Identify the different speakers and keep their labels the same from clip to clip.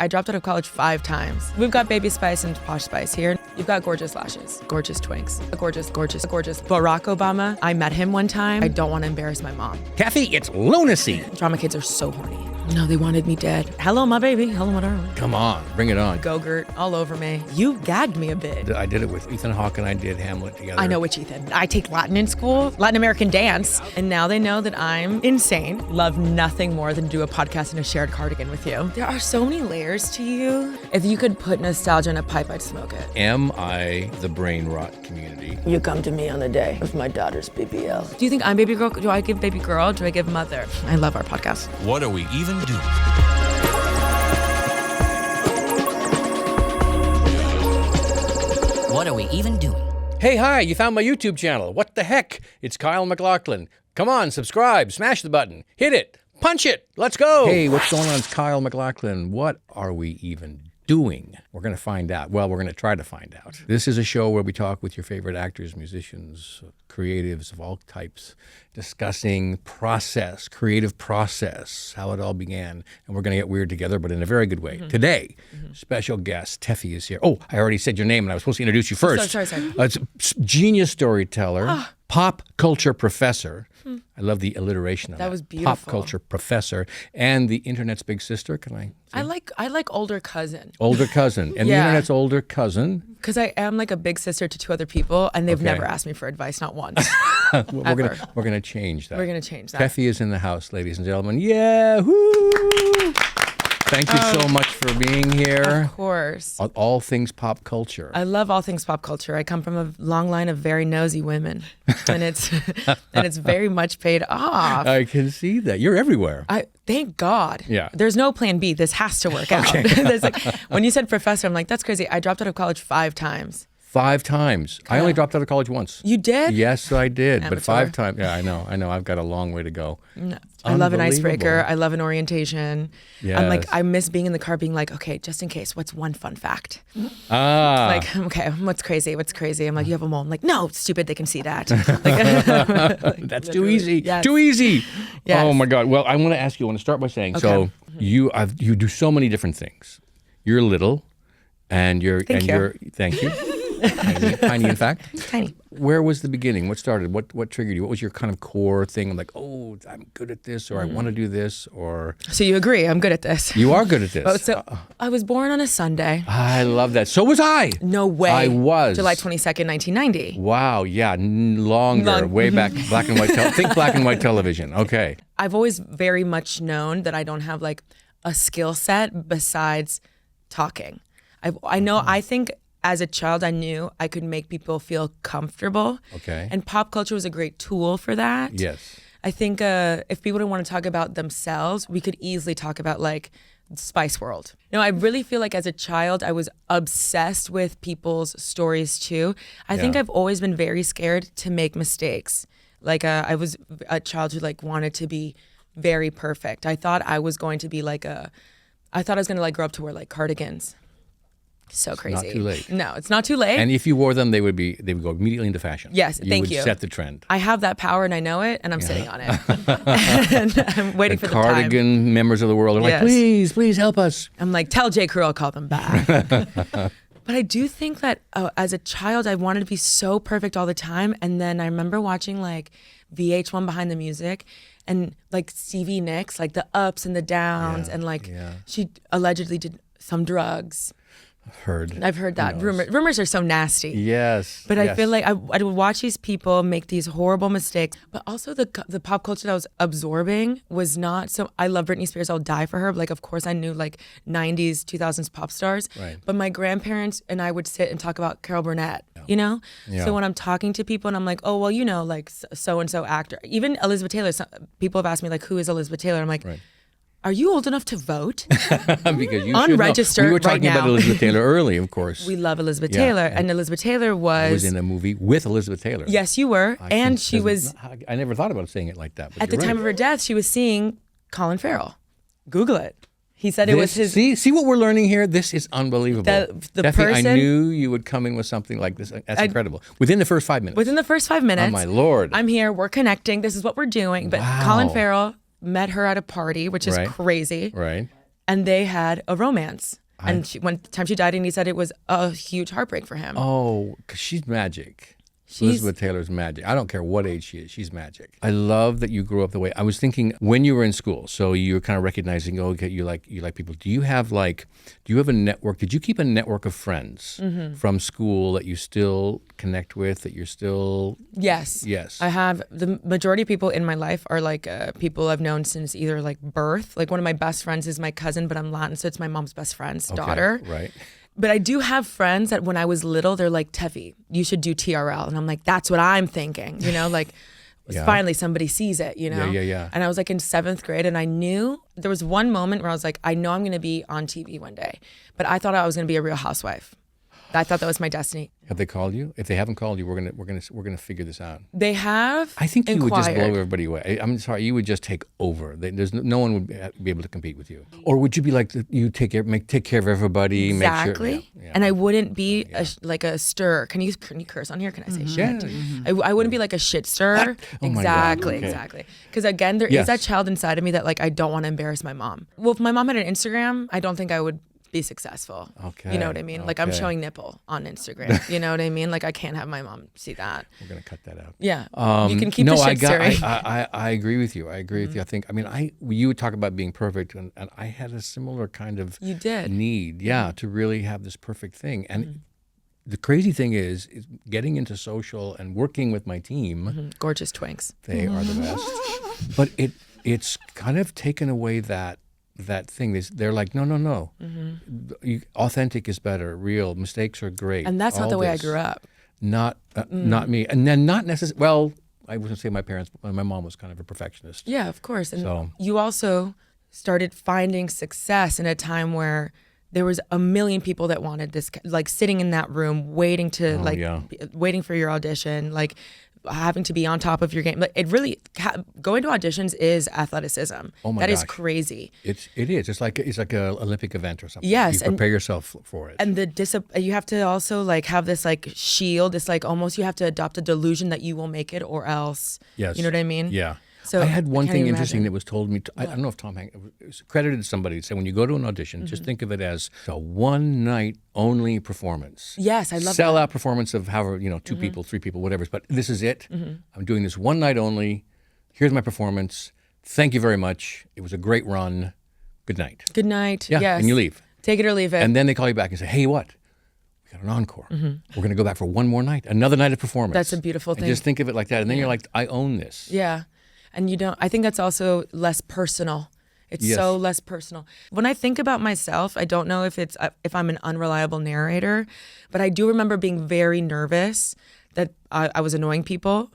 Speaker 1: I dropped out of college 5 times. We've got Baby Spice and Posh Spice here. You've got gorgeous lashes, gorgeous twinks, gorgeous Barack Obama. I met him one time. I don't want to embarrass my mom.
Speaker 2: Tefi, it's lunacy.
Speaker 1: Drama kids are so horny. No, they wanted me dead. Hello, my baby. Hello, my darling.
Speaker 2: Come on, bring it on.
Speaker 1: Go-gurt all over me. You gagged me a bit.
Speaker 2: I did it with Ethan Hawke and I did Hamlet together.
Speaker 1: I know which Ethan. I take Latin in school, Latin American dance. And now they know that I'm insane. Love nothing more than do a podcast in a shared cardigan with you. There are so many layers to you. If you could put nostalgia in a pipe, I'd smoke it.
Speaker 2: Am I the brain rot community?
Speaker 1: You come to me on the day of my daughter's BBL. Do you think I'm baby girl? Do I give baby girl? Do I give mother? I love our podcast.
Speaker 3: What are we even doing?
Speaker 4: What are we even doing?
Speaker 2: Hey, hi, you found my YouTube channel. What the heck? It's Kyle MacLachlan. Come on, subscribe, smash the button, hit it, punch it, let's go. Hey, what's going on? It's Kyle MacLachlan. What are we even doing? We're going to find out. Well, we're going to try to find out. This is a show where we talk with your favorite actors, musicians, creatives of all types, discussing process, creative process, how it all began. And we're going to get weird together, but in a very good way. Today, special guest, Tefi is here. Oh, I already said your name and I was supposed to introduce you first.
Speaker 1: Sorry.
Speaker 2: It's genius storyteller, pop culture professor. I love the alliteration of that.
Speaker 1: That was beautiful.
Speaker 2: Pop culture professor and the internet's big sister. Can I?
Speaker 1: I like older cousin.
Speaker 2: Older cousin. And the
Speaker 1: Yeah.
Speaker 2: internet's older cousin.
Speaker 1: Because I am like a big sister to 2 other people, and they've
Speaker 2: Okay.
Speaker 1: never asked me for advice, not once.
Speaker 2: We're gonna change that.
Speaker 1: We're gonna change that.
Speaker 2: Tefi is in the house, ladies and gentlemen. Yeah, whoo! Thank you so much for being here.
Speaker 1: Of course.
Speaker 2: All things pop culture.
Speaker 1: I love all things pop culture. I come from a long line of very nosy women, and it's very much paid off.
Speaker 2: I can see that. You're everywhere.
Speaker 1: Thank God.
Speaker 2: Yeah.
Speaker 1: There's no plan B. This has to work out. There's like, when you said professor, I'm like, that's crazy. I dropped out of college 5 times.
Speaker 2: 5 times. I only dropped out of college once.
Speaker 1: You did?
Speaker 2: Yes, I did. But
Speaker 1: Amateur.
Speaker 2: 5 times. Yeah, I know. I've got a long way to go.
Speaker 1: No. I love an icebreaker.
Speaker 2: Unbelievable.
Speaker 1: I love an orientation.
Speaker 2: Yes.
Speaker 1: I'm like, I miss being in the car being like, okay, just in case, what's one fun fact?
Speaker 2: Ah.
Speaker 1: Like, okay, what's crazy? I'm like, you have a mole. I'm like, no, stupid, they can see that.
Speaker 2: That's too easy.
Speaker 1: Yes.
Speaker 2: Too easy.
Speaker 1: Yes.
Speaker 2: Oh my God. Well, I want to ask you. I want to start by saying, so you do so many different things. You're little, and
Speaker 1: Thank you.
Speaker 2: Tiny, in fact.
Speaker 1: Tiny.
Speaker 2: Where was the beginning? What started? What triggered you? What was your kind of core thing? I'm like, oh, I'm good at this, or I want to do this, or
Speaker 1: So you agree, I'm good at this.
Speaker 2: you are good at this.
Speaker 1: Oh, so I was born on a Sunday.
Speaker 2: I love that. So was I.
Speaker 1: No way.
Speaker 2: I was.
Speaker 1: July 22nd, 1990.
Speaker 2: Wow. Yeah. Longer. Way back. Black and white. Think black and white television. Okay.
Speaker 1: I've always very much known that I don't have like a skill set besides talking. I think as a child, I knew I could make people feel comfortable.
Speaker 2: Okay.
Speaker 1: And pop culture was a great tool for that.
Speaker 2: Yes.
Speaker 1: I think if people didn't want to talk about themselves, we could easily talk about like Spice World. No, I really feel like as a child, I was obsessed with people's stories too. I think I've always been very scared to make mistakes. Like I was a child who like wanted to be very perfect. I thought I was going to be like I thought I was going to like grow up to wear like cardigans. So crazy.
Speaker 2: Not too late.
Speaker 1: No, it's not too late.
Speaker 2: And if you wore them, they would go immediately into fashion.
Speaker 1: Yes, thank you.
Speaker 2: You would set the trend.
Speaker 1: I have that power and I know it, and I'm sitting on it. And I'm waiting for the time.
Speaker 2: Cardigan members of the world are like,
Speaker 1: Yes.
Speaker 2: please help us.
Speaker 1: I'm like, tell J. Crew I'll call them back. But I do think that as a child, I wanted to be so perfect all the time. And then I remember watching like VH1 Behind the Music and like Stevie Nicks, like the ups and the downs. And like she allegedly did some drugs. I've heard that. Rumors are so nasty.
Speaker 2: Yes.
Speaker 1: But I feel like I would watch these people make these horrible mistakes. But also the pop culture that I was absorbing was not so. I love Britney Spears. I'll die for her. Like, of course, I knew like 90s, 2000s pop stars.
Speaker 2: Right.
Speaker 1: But my grandparents and I would sit and talk about Carol Burnett, you know?
Speaker 2: Yeah.
Speaker 1: So when I'm talking to people and I'm like, oh, well, you know, like so-and-so actor. Even Elizabeth Taylor. People have asked me, like, who is Elizabeth Taylor? I'm like, are you old enough to vote?
Speaker 2: Because you
Speaker 1: unregistered.
Speaker 2: We were talking
Speaker 1: right
Speaker 2: about
Speaker 1: now.
Speaker 2: Elizabeth Taylor early, of course.
Speaker 1: We love Elizabeth Taylor, and Elizabeth Taylor
Speaker 2: I
Speaker 1: was
Speaker 2: was in a movie with Elizabeth Taylor.
Speaker 1: Yes, you were, and she was.
Speaker 2: I never thought about saying it like that. But
Speaker 1: At the time of her death, she was seeing Colin Farrell. Google it. He said it was his.
Speaker 2: See what we're learning here? This is unbelievable.
Speaker 1: The
Speaker 2: Tefi,
Speaker 1: person.
Speaker 2: I knew you would come in with something like this. That's incredible. Within the first 5 minutes.
Speaker 1: Within the first 5 minutes.
Speaker 2: Oh my Lord.
Speaker 1: I'm here. We're connecting. This is what we're doing. But
Speaker 2: Wow.
Speaker 1: Colin Farrell met her at a party, which is crazy.
Speaker 2: Right.
Speaker 1: and they had a romance. And when the time she died, and he said it was a huge heartbreak for him.
Speaker 2: Oh, because she's magic. Elizabeth Taylor's magic. I don't care what age she is. She's magic. I love that you grew up the way. I was thinking when you were in school, so you were kind of recognizing, okay, you like people. Do you have a network? Did you keep a network of friends from school that you still connect with, that you're still?
Speaker 1: Yes.
Speaker 2: Yes.
Speaker 1: I have. The majority of people in my life are like people I've known since either like birth. Like one of my best friends is my cousin, but I'm Latin, so it's my mom's best friend's daughter.
Speaker 2: Right.
Speaker 1: But I do have friends that when I was little, they're like, Tefi, you should do TRL. And I'm like, that's what I'm thinking. Finally somebody sees it,
Speaker 2: Yeah.
Speaker 1: And I was like in 7th grade, and I knew there was one moment where I was like, I know I'm going to be on TV one day. But I thought I was going to be a Real Housewife. I thought that was my destiny.
Speaker 2: Have they called you? If they haven't called you, we're gonna figure this out.
Speaker 1: They have.
Speaker 2: I think you
Speaker 1: inquired.
Speaker 2: would just blow everybody away. I'm sorry, you would just take over. There's no one would be able to compete with you. Or would you be like you take care of everybody?
Speaker 1: Exactly.
Speaker 2: Make sure,
Speaker 1: and I wouldn't be like a stir. Can you curse on here? Can I say shit?
Speaker 2: Yeah.
Speaker 1: I wouldn't be like a shit stir.
Speaker 2: Oh my God. Okay.
Speaker 1: Exactly. Because again, there is that child inside of me that like I don't want to embarrass my mom. Well, if my mom had an Instagram, I don't think I would be successful.
Speaker 2: Okay.
Speaker 1: You know what I mean? Like I'm showing nipple on Instagram. You know what I mean? Like I can't have my mom see that.
Speaker 2: We're gonna cut that out.
Speaker 1: Yeah. You can keep the shit stirring.
Speaker 2: I agree with you. I agree with you. I think. You would talk about being perfect, and I had a similar kind of need. Yeah, to really have this perfect thing. And the crazy thing is getting into social and working with my team.
Speaker 1: Gorgeous twinks.
Speaker 2: They are the best. But it's kind of taken away that thing. They're like, no. Authentic is better. Real. Mistakes are great.
Speaker 1: And that's not the way I grew up.
Speaker 2: Not me. And then not necessarily, well, I wasn't say my parents, but my mom was kind of a perfectionist.
Speaker 1: Yeah, of course. And you also started finding success in a time where there was a million people that wanted this, like sitting in that room, waiting to waiting for your audition, like having to be on top of your game. Like it really, going to auditions is athleticism.
Speaker 2: Oh my
Speaker 1: That
Speaker 2: gosh.
Speaker 1: is crazy.
Speaker 2: It is. It's like an Olympic event or something.
Speaker 1: Yes,
Speaker 2: you prepare yourself for it.
Speaker 1: And you have to also like have this like shield. It's like almost you have to adopt a delusion that you will make it or else.
Speaker 2: Yes.
Speaker 1: You know what I mean?
Speaker 2: Yeah.
Speaker 1: So
Speaker 2: I had one
Speaker 1: can't
Speaker 2: thing
Speaker 1: even
Speaker 2: interesting
Speaker 1: imagine.
Speaker 2: that was told me. I don't know if Tom Hanks it was credited to somebody. Said when you go to an audition, just think of it as a one night only performance.
Speaker 1: Yes, I love
Speaker 2: Sell
Speaker 1: that.
Speaker 2: out performance of however 2 people, 3 people, whatever. But this is it. I'm doing this one night only. Here's my performance. Thank you very much. It was a great run. Good night.
Speaker 1: Good night.
Speaker 2: Yeah,
Speaker 1: Yes.
Speaker 2: and you leave.
Speaker 1: Take it or leave it.
Speaker 2: And then they call you back and say, hey, what? We got an encore. We're going to go back for one more night, another night of performance.
Speaker 1: That's a beautiful thing.
Speaker 2: And just think of it like that. And then you're like, I own this.
Speaker 1: Yeah. And I think that's also less personal. It's so less personal. When I think about myself, I don't know if I'm an unreliable narrator, but I do remember being very nervous that I was annoying people.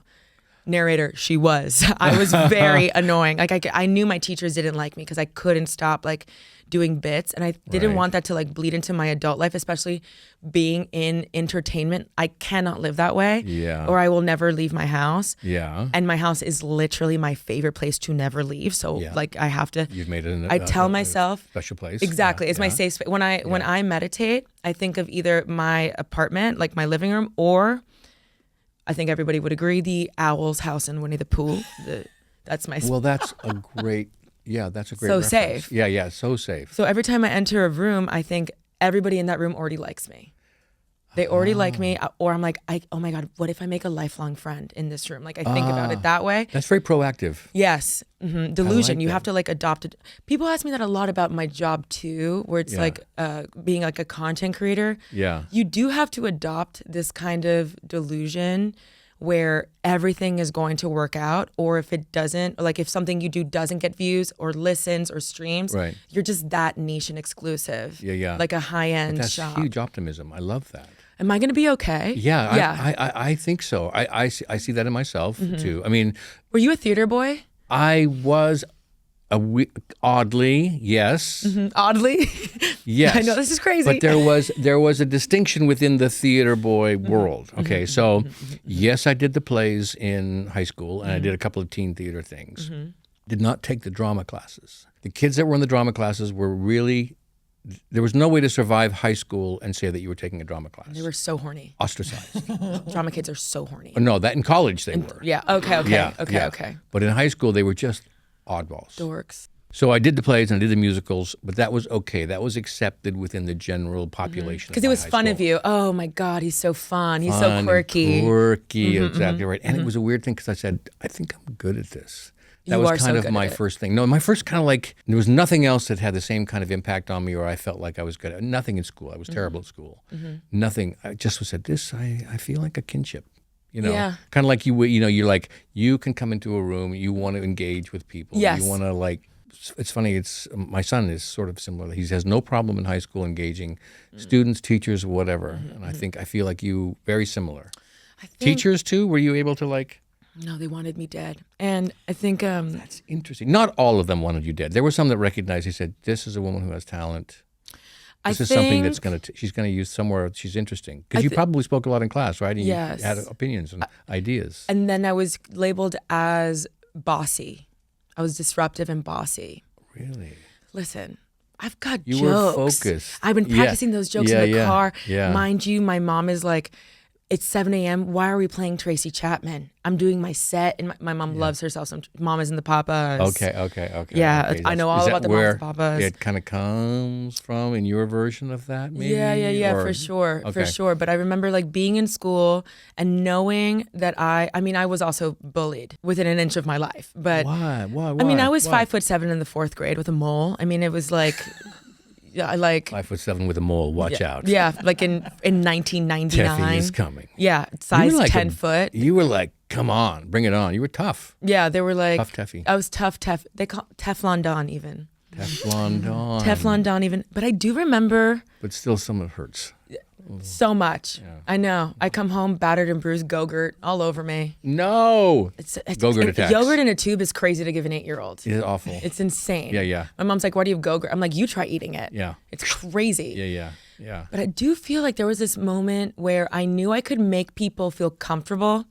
Speaker 1: Narrator, she was. I was very annoying. Like I knew my teachers didn't like me because I couldn't stop like doing bits, and I didn't want that to like bleed into my adult life, especially being in entertainment. I cannot live that way.
Speaker 2: Yeah.
Speaker 1: Or I will never leave my house.
Speaker 2: Yeah.
Speaker 1: And my house is literally my favorite place to never leave. So like I have to.
Speaker 2: You've made it.
Speaker 1: I tell myself
Speaker 2: special place.
Speaker 1: Exactly. It's my safe space. When I meditate, I think of either my apartment, like my living room, or I think everybody would agree, the owl's house in Winnie the Pooh. That's my.
Speaker 2: Well, that's a great. Yeah, that's a great.
Speaker 1: So
Speaker 2: reference.
Speaker 1: safe.
Speaker 2: Yeah, so safe.
Speaker 1: So every time I enter a room, I think everybody in that room already likes me. They already like me, or I'm like, oh my God, what if I make a lifelong friend in this room? Like I think about it that way.
Speaker 2: That's very proactive.
Speaker 1: Yes, delusion.
Speaker 2: like
Speaker 1: You
Speaker 2: that.
Speaker 1: have to like adopt it. People ask me that a lot about my job too, where it's like being like a content creator.
Speaker 2: Yeah.
Speaker 1: You do have to adopt this kind of delusion where everything is going to work out, or if it doesn't, or like if something you do doesn't get views or listens or streams,
Speaker 2: Right.
Speaker 1: you're just that niche and exclusive.
Speaker 2: Yeah.
Speaker 1: Like a high-end
Speaker 2: That's
Speaker 1: shop.
Speaker 2: huge optimism. I love that.
Speaker 1: Am I going to be okay?
Speaker 2: Yeah. I think so. I see that in myself too. I mean,
Speaker 1: Were you a theater boy?
Speaker 2: I was oddly, yes.
Speaker 1: Oddly?
Speaker 2: Yes.
Speaker 1: I know, this is crazy.
Speaker 2: But there was a distinction within the theater boy world. Okay, so yes, I did the plays in high school, and I did a couple of teen theater things. Did not take the drama classes. The kids that were in the drama classes were really, there was no way to survive high school and say that you were taking a drama class.
Speaker 1: They were so horny.
Speaker 2: Ostracized.
Speaker 1: Drama kids are so horny.
Speaker 2: No, that in college they were.
Speaker 1: Yeah, okay.
Speaker 2: Yeah.
Speaker 1: Okay.
Speaker 2: But in high school, they were just oddballs.
Speaker 1: Dorks.
Speaker 2: So I did the plays and I did the musicals, but that was okay. That was accepted within the general population.
Speaker 1: Because it was fun of you. Oh my God, he's so fun. He's so quirky.
Speaker 2: Quirky, exactly right. And it was a weird thing because I said, I think I'm good at this. That was kind of my first thing. No, my first kind of like, there was nothing else that had the same kind of impact on me or I felt like I was good at. Nothing in school. I was terrible at school. Nothing. I just said, I feel like a kinship. You know, kind of like you're like, you can come into a room, you want to engage with people.
Speaker 1: Yes.
Speaker 2: You want to like, it's funny, my son is sort of similar. He has no problem in high school engaging students, teachers, whatever. And I feel like you, very similar. Teachers too, were you able to like?
Speaker 1: No, they wanted me dead. And I think...
Speaker 2: That's interesting. Not all of them wanted you dead. There were some that recognized, he said, this is a woman who has talent. This is something that's she's going to use somewhere. She's interesting. Because you probably spoke a lot in class, right? And you had opinions and ideas.
Speaker 1: And then I was labeled as bossy. I was disruptive and bossy.
Speaker 2: Really?
Speaker 1: Listen, I've got
Speaker 2: jokes.
Speaker 1: You
Speaker 2: were focused.
Speaker 1: I've been practicing those jokes in the car.
Speaker 2: Yeah.
Speaker 1: Mind you, my mom is like, it's 7 a.m. Why are we playing Tracy Chapman? I'm doing my set, and my mom loves herself. Some Mamas and the Papas.
Speaker 2: Okay.
Speaker 1: Yeah, I know all about the Mamas and the Papas.
Speaker 2: It kind of comes from in your version of that, maybe?
Speaker 1: Yeah, for sure. But I remember like being in school and knowing that I was also bullied within an inch of my life. But
Speaker 2: why?
Speaker 1: I mean, I was 5'7" in the 4th grade with a mole. I mean, it was like. Yeah, like
Speaker 2: 5'7" with a mole. Watch out.
Speaker 1: Yeah, like in 1999.
Speaker 2: Tefi is coming.
Speaker 1: Yeah, size like 10 foot.
Speaker 2: You were like, come on, bring it on. You were tough.
Speaker 1: Yeah, they were like
Speaker 2: tough Tefi.
Speaker 1: I was tough. They call Teflon Don even.
Speaker 2: Teflon Don.
Speaker 1: Teflon Don even. But I do remember.
Speaker 2: But still, some of it hurts.
Speaker 1: So much. Yeah. I know. I come home battered and bruised, Go-Gurt all over me.
Speaker 2: No. It's Go-Gurt attacks.
Speaker 1: Yogurt in a tube is crazy to give an 8-year-old.
Speaker 2: It's awful.
Speaker 1: It's insane.
Speaker 2: Yeah.
Speaker 1: My mom's like, why do you have Go-Gurt? I'm like, you try eating it.
Speaker 2: Yeah.
Speaker 1: It's crazy.
Speaker 2: Yeah.
Speaker 1: But I do feel like there was this moment where I knew I could make people feel comfortable,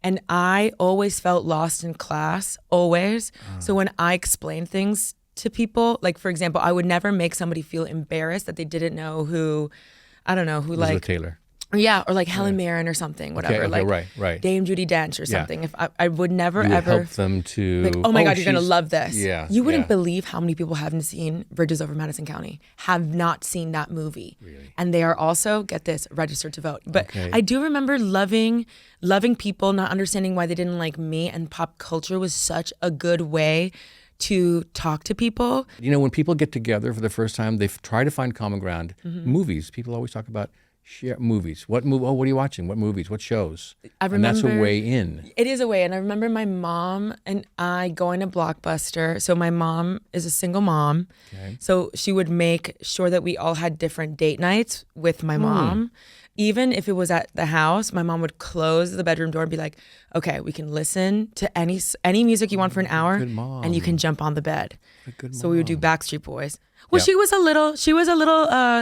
Speaker 1: and I always felt lost in class, always. So when I explained things to people, like for example, I would never make somebody feel embarrassed that they didn't know who, I don't know, who
Speaker 2: Elizabeth
Speaker 1: like
Speaker 2: Taylor.
Speaker 1: Yeah, or like Helen Mirren or something, whatever.
Speaker 2: Okay,
Speaker 1: like
Speaker 2: right.
Speaker 1: Dame Judi Dench or something. If I would never
Speaker 2: you would
Speaker 1: ever
Speaker 2: help them to
Speaker 1: like, oh my God, you're gonna love this.
Speaker 2: Yeah.
Speaker 1: You wouldn't believe how many people haven't seen Bridges Over Madison County, have not seen that movie.
Speaker 2: Really?
Speaker 1: And they are also, get this, registered to vote. But I do remember loving people, not understanding why they didn't like me, and pop culture was such a good way to talk to people.
Speaker 2: You know, when people get together for the first time, they try to find common ground. Movies, people always talk about movies. What movie? Oh, what are you watching? What movies? What shows?
Speaker 1: I remember,
Speaker 2: and that's a way in.
Speaker 1: It is a way. And I remember my mom and I going to Blockbuster. So my mom is a single mom. Okay. So she would make sure that we all had different date nights with my mom. Even if it was at the house, my mom would close the bedroom door and be like, okay, we can listen to any music you want for an hour, and you can jump on the bed. So we would do Backstreet Boys. Well, she was a little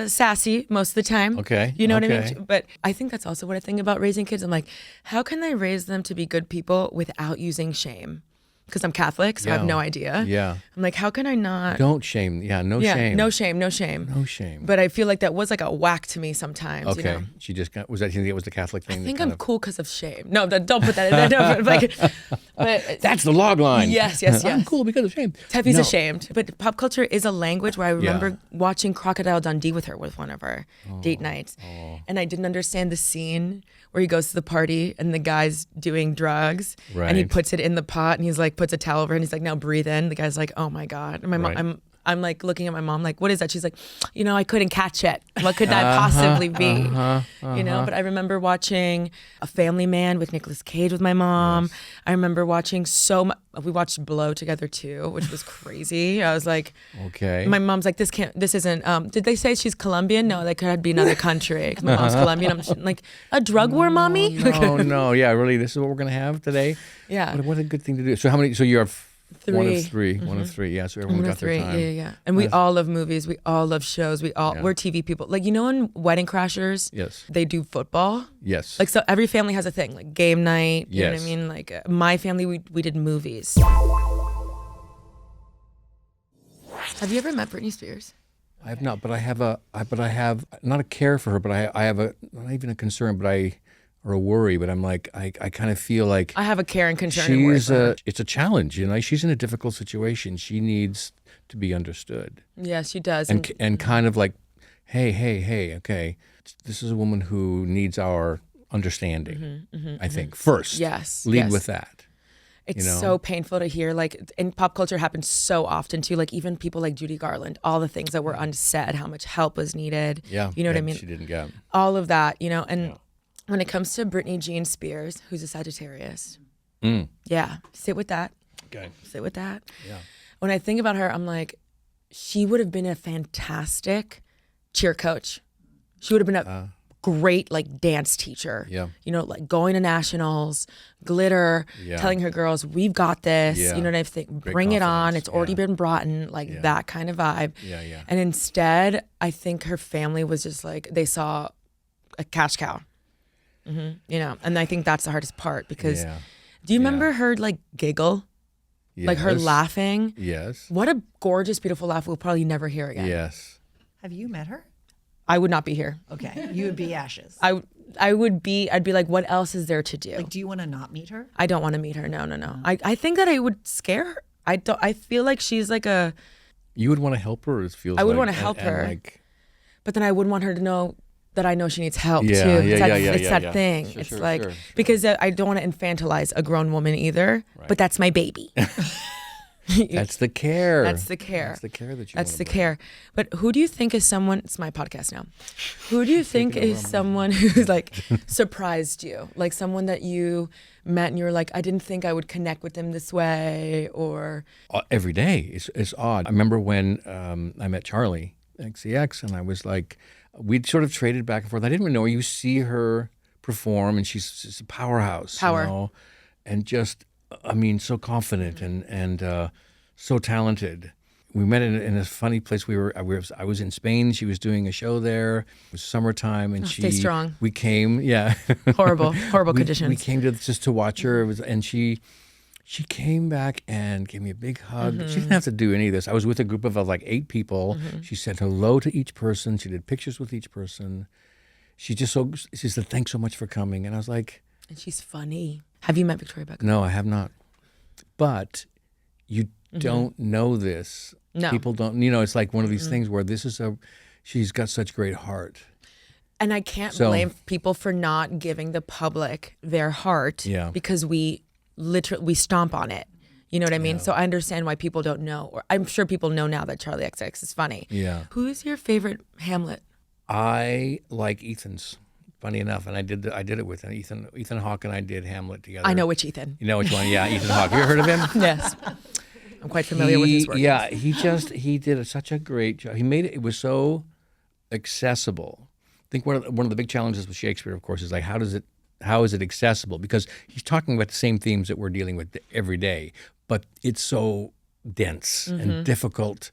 Speaker 1: sassy most of the time.
Speaker 2: Okay.
Speaker 1: You know what I mean? But I think that's also what I think about raising kids. I'm like, how can I raise them to be good people without using shame? Because I'm Catholic, so I have no idea.
Speaker 2: Yeah.
Speaker 1: I'm like, how can I not?
Speaker 2: Don't shame. Yeah, no shame.
Speaker 1: No shame. No shame. But I feel like that was like a whack to me sometimes.
Speaker 2: Okay.
Speaker 1: You know?
Speaker 2: She just got, was that, you think it was the Catholic thing?
Speaker 1: I think I'm cool because of shame. No, don't put that in there. But
Speaker 2: that's the log line.
Speaker 1: Yes.
Speaker 2: I'm cool because of shame.
Speaker 1: Tefi's ashamed. But pop culture is a language where I remember watching Crocodile Dundee with her with one of our date nights. And I didn't understand the scene where he goes to the party and the guy's doing drugs and he puts it in the pot and he's like puts a towel over and he's like, now breathe in. The guy's like, oh my God. And my mom, I'm like looking at my mom like, what is that? She's like, I couldn't catch it. What could that possibly be? You know, but I remember watching A Family Man with Nicolas Cage with my mom. Yes. I remember watching we watched Blow together too, which was crazy. I was like, okay. My mom's like, this isn't, did they say she's Colombian? No, that could be another country. 'Cause my mom's Colombian. I'm like, a drug war, mommy?
Speaker 2: No. Yeah, really, this is what we're going to have today?
Speaker 1: Yeah.
Speaker 2: What a good thing to do. So how many, so you're
Speaker 1: 3.
Speaker 2: One of three. Yeah, so everyone got their time.
Speaker 1: Yeah. And we all love movies. We all love shows. We're TV people. Like, in Wedding Crashers,
Speaker 2: yes, they
Speaker 1: do football.
Speaker 2: Yes.
Speaker 1: Like, so every family has a thing, like game night. You know what I mean? Like my family, we did movies. Have you ever met Britney Spears?
Speaker 2: I have not, but I have not a care for her, but I have not even a concern, or a worry, but I'm like, I kind of feel like
Speaker 1: I have a care and concern.
Speaker 2: It's a challenge, she's in a difficult situation. She needs to be understood.
Speaker 1: Yeah, she does.
Speaker 2: And kind of like, hey, okay, this is a woman who needs our understanding, I think, first.
Speaker 1: Yes.
Speaker 2: Lead with that.
Speaker 1: It's so painful to hear. Like, in pop culture happens so often too. Like, even people like Judy Garland, all the things that were unsaid, how much help was needed.
Speaker 2: Yeah.
Speaker 1: You know what I mean?
Speaker 2: She didn't get.
Speaker 1: All of that, and when it comes to Britney Jean Spears, who's a Sagittarius, yeah, sit with that.
Speaker 2: Okay.
Speaker 1: Sit with that.
Speaker 2: Yeah.
Speaker 1: When I think about her, I'm like, she would have been a fantastic cheer coach. She would have been a great like dance teacher.
Speaker 2: Yeah.
Speaker 1: Like going to nationals, glitter, telling her girls, we've got this.
Speaker 2: Yeah.
Speaker 1: You know what I think?
Speaker 2: Great
Speaker 1: Bring it on.
Speaker 2: confidence.
Speaker 1: It's already been brought in, like that kind of vibe.
Speaker 2: Yeah.
Speaker 1: And instead, I think her family was just like, they saw a cash cow. And I think that's the hardest part because do you remember her like giggle?
Speaker 2: Yes.
Speaker 1: Like her laughing?
Speaker 2: Yes.
Speaker 1: What a gorgeous, beautiful laugh we'll probably never hear again.
Speaker 2: Yes.
Speaker 3: Have you met her?
Speaker 1: I would not be here.
Speaker 3: Okay, you would be ashes.
Speaker 1: I'd be like, what else is there to do?
Speaker 3: Like, do you want to not meet her?
Speaker 1: I don't want to meet her. No. I think that I would scare her. I feel like she's like a.
Speaker 2: You would want to help her. It feels.
Speaker 1: I would
Speaker 2: like,
Speaker 1: want to help
Speaker 2: and
Speaker 1: her,
Speaker 2: like,
Speaker 1: but then I wouldn't want her to know that I know she needs help
Speaker 2: Yeah,
Speaker 1: too.
Speaker 2: yeah,
Speaker 1: It's that
Speaker 2: yeah.
Speaker 1: thing.
Speaker 2: Sure,
Speaker 1: it's
Speaker 2: sure,
Speaker 1: like
Speaker 2: sure.
Speaker 1: because I don't want to infantilize a grown woman either. But that's my baby.
Speaker 2: That's the care.
Speaker 1: That's the care.
Speaker 2: That's the care that you.
Speaker 1: That's
Speaker 2: wanna
Speaker 1: the
Speaker 2: bring.
Speaker 1: care. But who do you think is someone? It's my podcast now. Who do you think is someone who's like surprised you? Like someone that you met and you were like, I didn't think I would connect with them this way, or
Speaker 2: Every day. It's odd. I remember when I met Charlie XCX, and I was like, we'd sort of traded back and forth. I didn't even know her. You see her perform, and she's a powerhouse.
Speaker 1: Power.
Speaker 2: And just. I mean, so confident and so talented. We met in a funny place. I was in Spain. She was doing a show there. It was summertime, and
Speaker 1: stay strong.
Speaker 2: We came,
Speaker 1: horrible conditions.
Speaker 2: We came just to watch her. And she came back and gave me a big hug. She didn't have to do any of this. I was with a group of like 8 people. She said hello to each person. She did pictures with each person. She said, thanks so much for coming. And I was like,
Speaker 1: and she's funny. Have you met Victoria Beckham?
Speaker 2: No, I have not. But you don't know this.
Speaker 1: No.
Speaker 2: People don't, it's like one of these things where she's got such great heart.
Speaker 1: And I can't blame people for not giving the public their heart because we stomp on it. You know what I mean? So I understand why people don't know. Or I'm sure people know now that Charlie XX is funny.
Speaker 2: Yeah.
Speaker 1: Who's your favorite Hamlet?
Speaker 2: I like Ethan's. Funny enough, and I did it with him. Ethan Hawke and I did Hamlet together.
Speaker 1: I know which Ethan.
Speaker 2: You know which one? Yeah, Ethan Hawke. You ever heard of him?
Speaker 1: Yes. I'm quite familiar with his work.
Speaker 2: Yeah, he did such a great job. He made it was so accessible. I think one of the big challenges with Shakespeare, of course, is like how is it accessible? Because he's talking about the same themes that we're dealing with every day, but it's so dense and difficult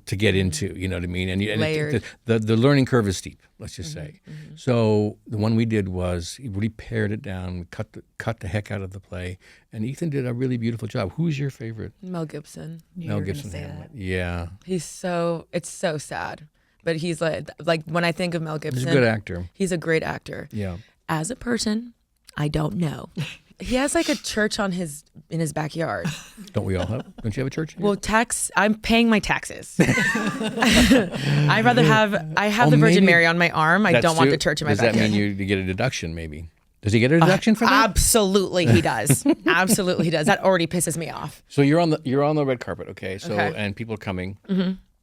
Speaker 2: to get into, you know what I mean? And
Speaker 1: Layered.
Speaker 2: The learning curve is steep, let's just say. So the one we did was he really pared it down, cut the heck out of the play, and Ethan did a really beautiful job. Who's your favorite?
Speaker 1: Mel Gibson.
Speaker 2: Mel Gibson Hamlet. Yeah.
Speaker 1: It's so sad. But he's like when I think of Mel Gibson.
Speaker 2: He's a good actor.
Speaker 1: He's a great actor.
Speaker 2: Yeah.
Speaker 1: As a person, I don't know. He has like a church in his backyard.
Speaker 2: Don't we all have? Don't you have a church?
Speaker 1: Well, I'm paying my taxes. I have the Virgin Mary on my arm. I don't want the church in my backyard.
Speaker 2: Does that mean you get a deduction maybe? Does he get a deduction for that?
Speaker 1: Absolutely he does. Absolutely he does. That already pisses me off.
Speaker 2: So you're on the red carpet, okay? So and people are coming.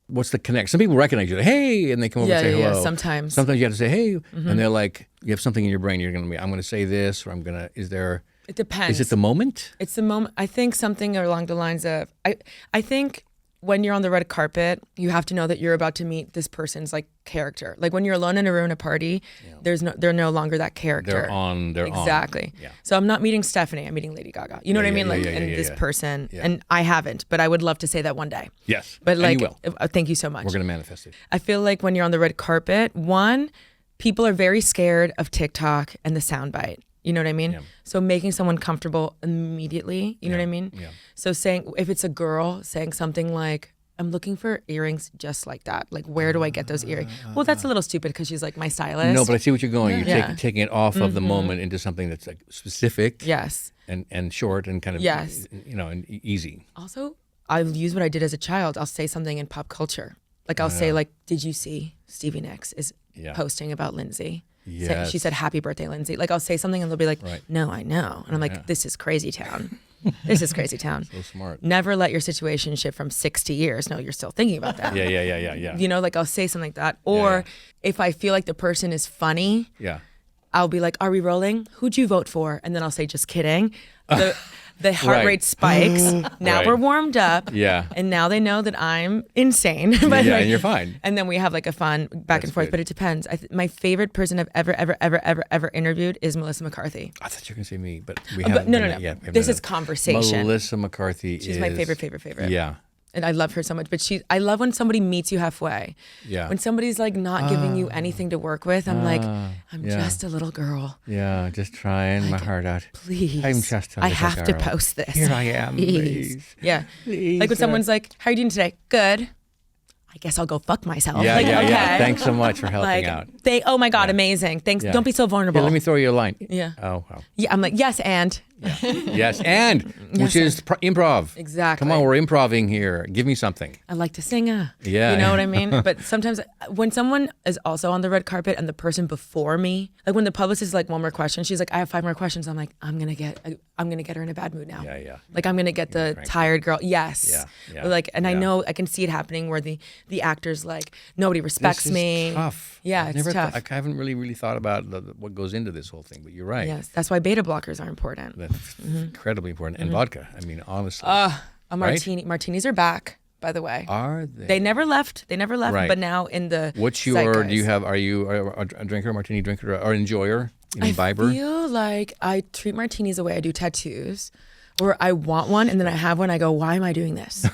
Speaker 2: What's the connect? Some people recognize you, like, hey, and they come over and say hello.
Speaker 1: Yeah, sometimes.
Speaker 2: Sometimes you have to say hey, and they're like, you have something in your brain. I'm going to say this, or
Speaker 1: It depends.
Speaker 2: Is it the moment?
Speaker 1: It's the moment. I think something along the lines of, I think when you're on the red carpet, you have to know that you're about to meet this person's like character. Like when you're alone in a room at a party, they're no longer that character.
Speaker 2: They're on.
Speaker 1: Exactly.
Speaker 2: Yeah.
Speaker 1: So I'm not meeting Stephanie. I'm meeting Lady Gaga. You know what I mean? This person.
Speaker 2: Yeah.
Speaker 1: And I haven't, but I would love to say that one day.
Speaker 2: Yes.
Speaker 1: But like,
Speaker 2: and you will.
Speaker 1: Thank you so much.
Speaker 2: We're going to manifest it.
Speaker 1: I feel like when you're on the red carpet, one, people are very scared of TikTok and the soundbite. You know what I mean?
Speaker 2: Yeah.
Speaker 1: So making someone comfortable immediately, you know what I mean?
Speaker 2: Yeah.
Speaker 1: So if it's a girl saying something like, I'm looking for earrings just like that. Like, where do I get those earrings? Well, that's a little stupid because she's like my stylist.
Speaker 2: No, but I see what you're going. You're
Speaker 1: Yeah.
Speaker 2: taking it off of the moment into something that's like specific
Speaker 1: Yes.
Speaker 2: and short and kind of
Speaker 1: Yes.
Speaker 2: and easy.
Speaker 1: Also, I'll use what I did as a child. I'll say something in pop culture. Like I'll say like, did you see Stevie Nicks is posting about Lindsay?
Speaker 2: Yes.
Speaker 1: She said, happy birthday, Lindsay. Like I'll say something and they'll be like, no, I know. And I'm like, this is crazy town. This is crazy town.
Speaker 2: So smart.
Speaker 1: Never let your situation shift from 60 years. No, you're still thinking about that.
Speaker 2: Yeah.
Speaker 1: You know, like I'll say something like that. Or if I feel like the person is funny, I'll be like, are we rolling? Who'd you vote for? And then I'll say, just kidding. The heart rate spikes. Now we're warmed up.
Speaker 2: Yeah.
Speaker 1: And now they know that I'm insane. But
Speaker 2: and you're fine.
Speaker 1: And then we have like a fun back and forth.
Speaker 2: Good.
Speaker 1: But it depends. My favorite person I've ever interviewed is Melissa McCarthy.
Speaker 2: I thought you were going to say me, but we
Speaker 1: But
Speaker 2: haven't.
Speaker 1: no. This is conversation.
Speaker 2: Melissa McCarthy
Speaker 1: She's my favorite.
Speaker 2: Yeah.
Speaker 1: And I love her so much. But I love when somebody meets you halfway.
Speaker 2: Yeah.
Speaker 1: When somebody's like not giving you anything to work with, I'm like, I'm just a little girl.
Speaker 2: Yeah, just trying my heart out.
Speaker 1: Please.
Speaker 2: I'm just a
Speaker 1: I
Speaker 2: little
Speaker 1: have to
Speaker 2: girl.
Speaker 1: post this.
Speaker 2: Here I am. Please.
Speaker 1: Yeah.
Speaker 2: Please,
Speaker 1: Like when someone's like, how are you doing today? Good. I guess I'll go fuck myself.
Speaker 2: Yeah,
Speaker 1: like,
Speaker 2: yeah.
Speaker 1: okay.
Speaker 2: Thanks so much for helping
Speaker 1: Like,
Speaker 2: out.
Speaker 1: oh my God, amazing. Thanks.
Speaker 2: Yeah.
Speaker 1: Don't be so vulnerable.
Speaker 2: Here, let me throw you a line.
Speaker 1: Yeah.
Speaker 2: Oh, wow.
Speaker 1: Yeah, I'm like, yes, and.
Speaker 2: Yes, and, which is improv.
Speaker 1: Exactly.
Speaker 2: Come on, we're improving here. Give me something.
Speaker 1: I like to sing.
Speaker 2: Yeah.
Speaker 1: You know what I mean? But sometimes when someone is also on the red carpet and the person before me, like when the publicist is like, one more question, she's like, I have 5 more questions. I'm like, I'm gonna get her in a bad mood now.
Speaker 2: Yeah.
Speaker 1: Like I'm gonna get the tired girl. Yes.
Speaker 2: Yeah.
Speaker 1: Like, and I know I can see it happening where the actor's like, nobody respects
Speaker 2: This is
Speaker 1: me.
Speaker 2: tough.
Speaker 1: Yeah,
Speaker 2: I've
Speaker 1: it's
Speaker 2: never
Speaker 1: tough.
Speaker 2: I haven't really thought about what goes into this whole thing, but you're right.
Speaker 1: Yes, that's why beta blockers are important.
Speaker 2: That's incredibly important. And vodka. I mean, honestly.
Speaker 1: A martini. Martinis are back, by the way.
Speaker 2: Are they?
Speaker 1: They never left.
Speaker 2: Right.
Speaker 1: But now in the
Speaker 2: What's your?
Speaker 1: zeitgeist.
Speaker 2: Do you have? Are you a drinker, a martini drinker, or enjoyer, an
Speaker 1: I
Speaker 2: imbiber?
Speaker 1: feel like I treat martinis the way I do tattoos, where I want one and then I have one. I go, why am I doing this?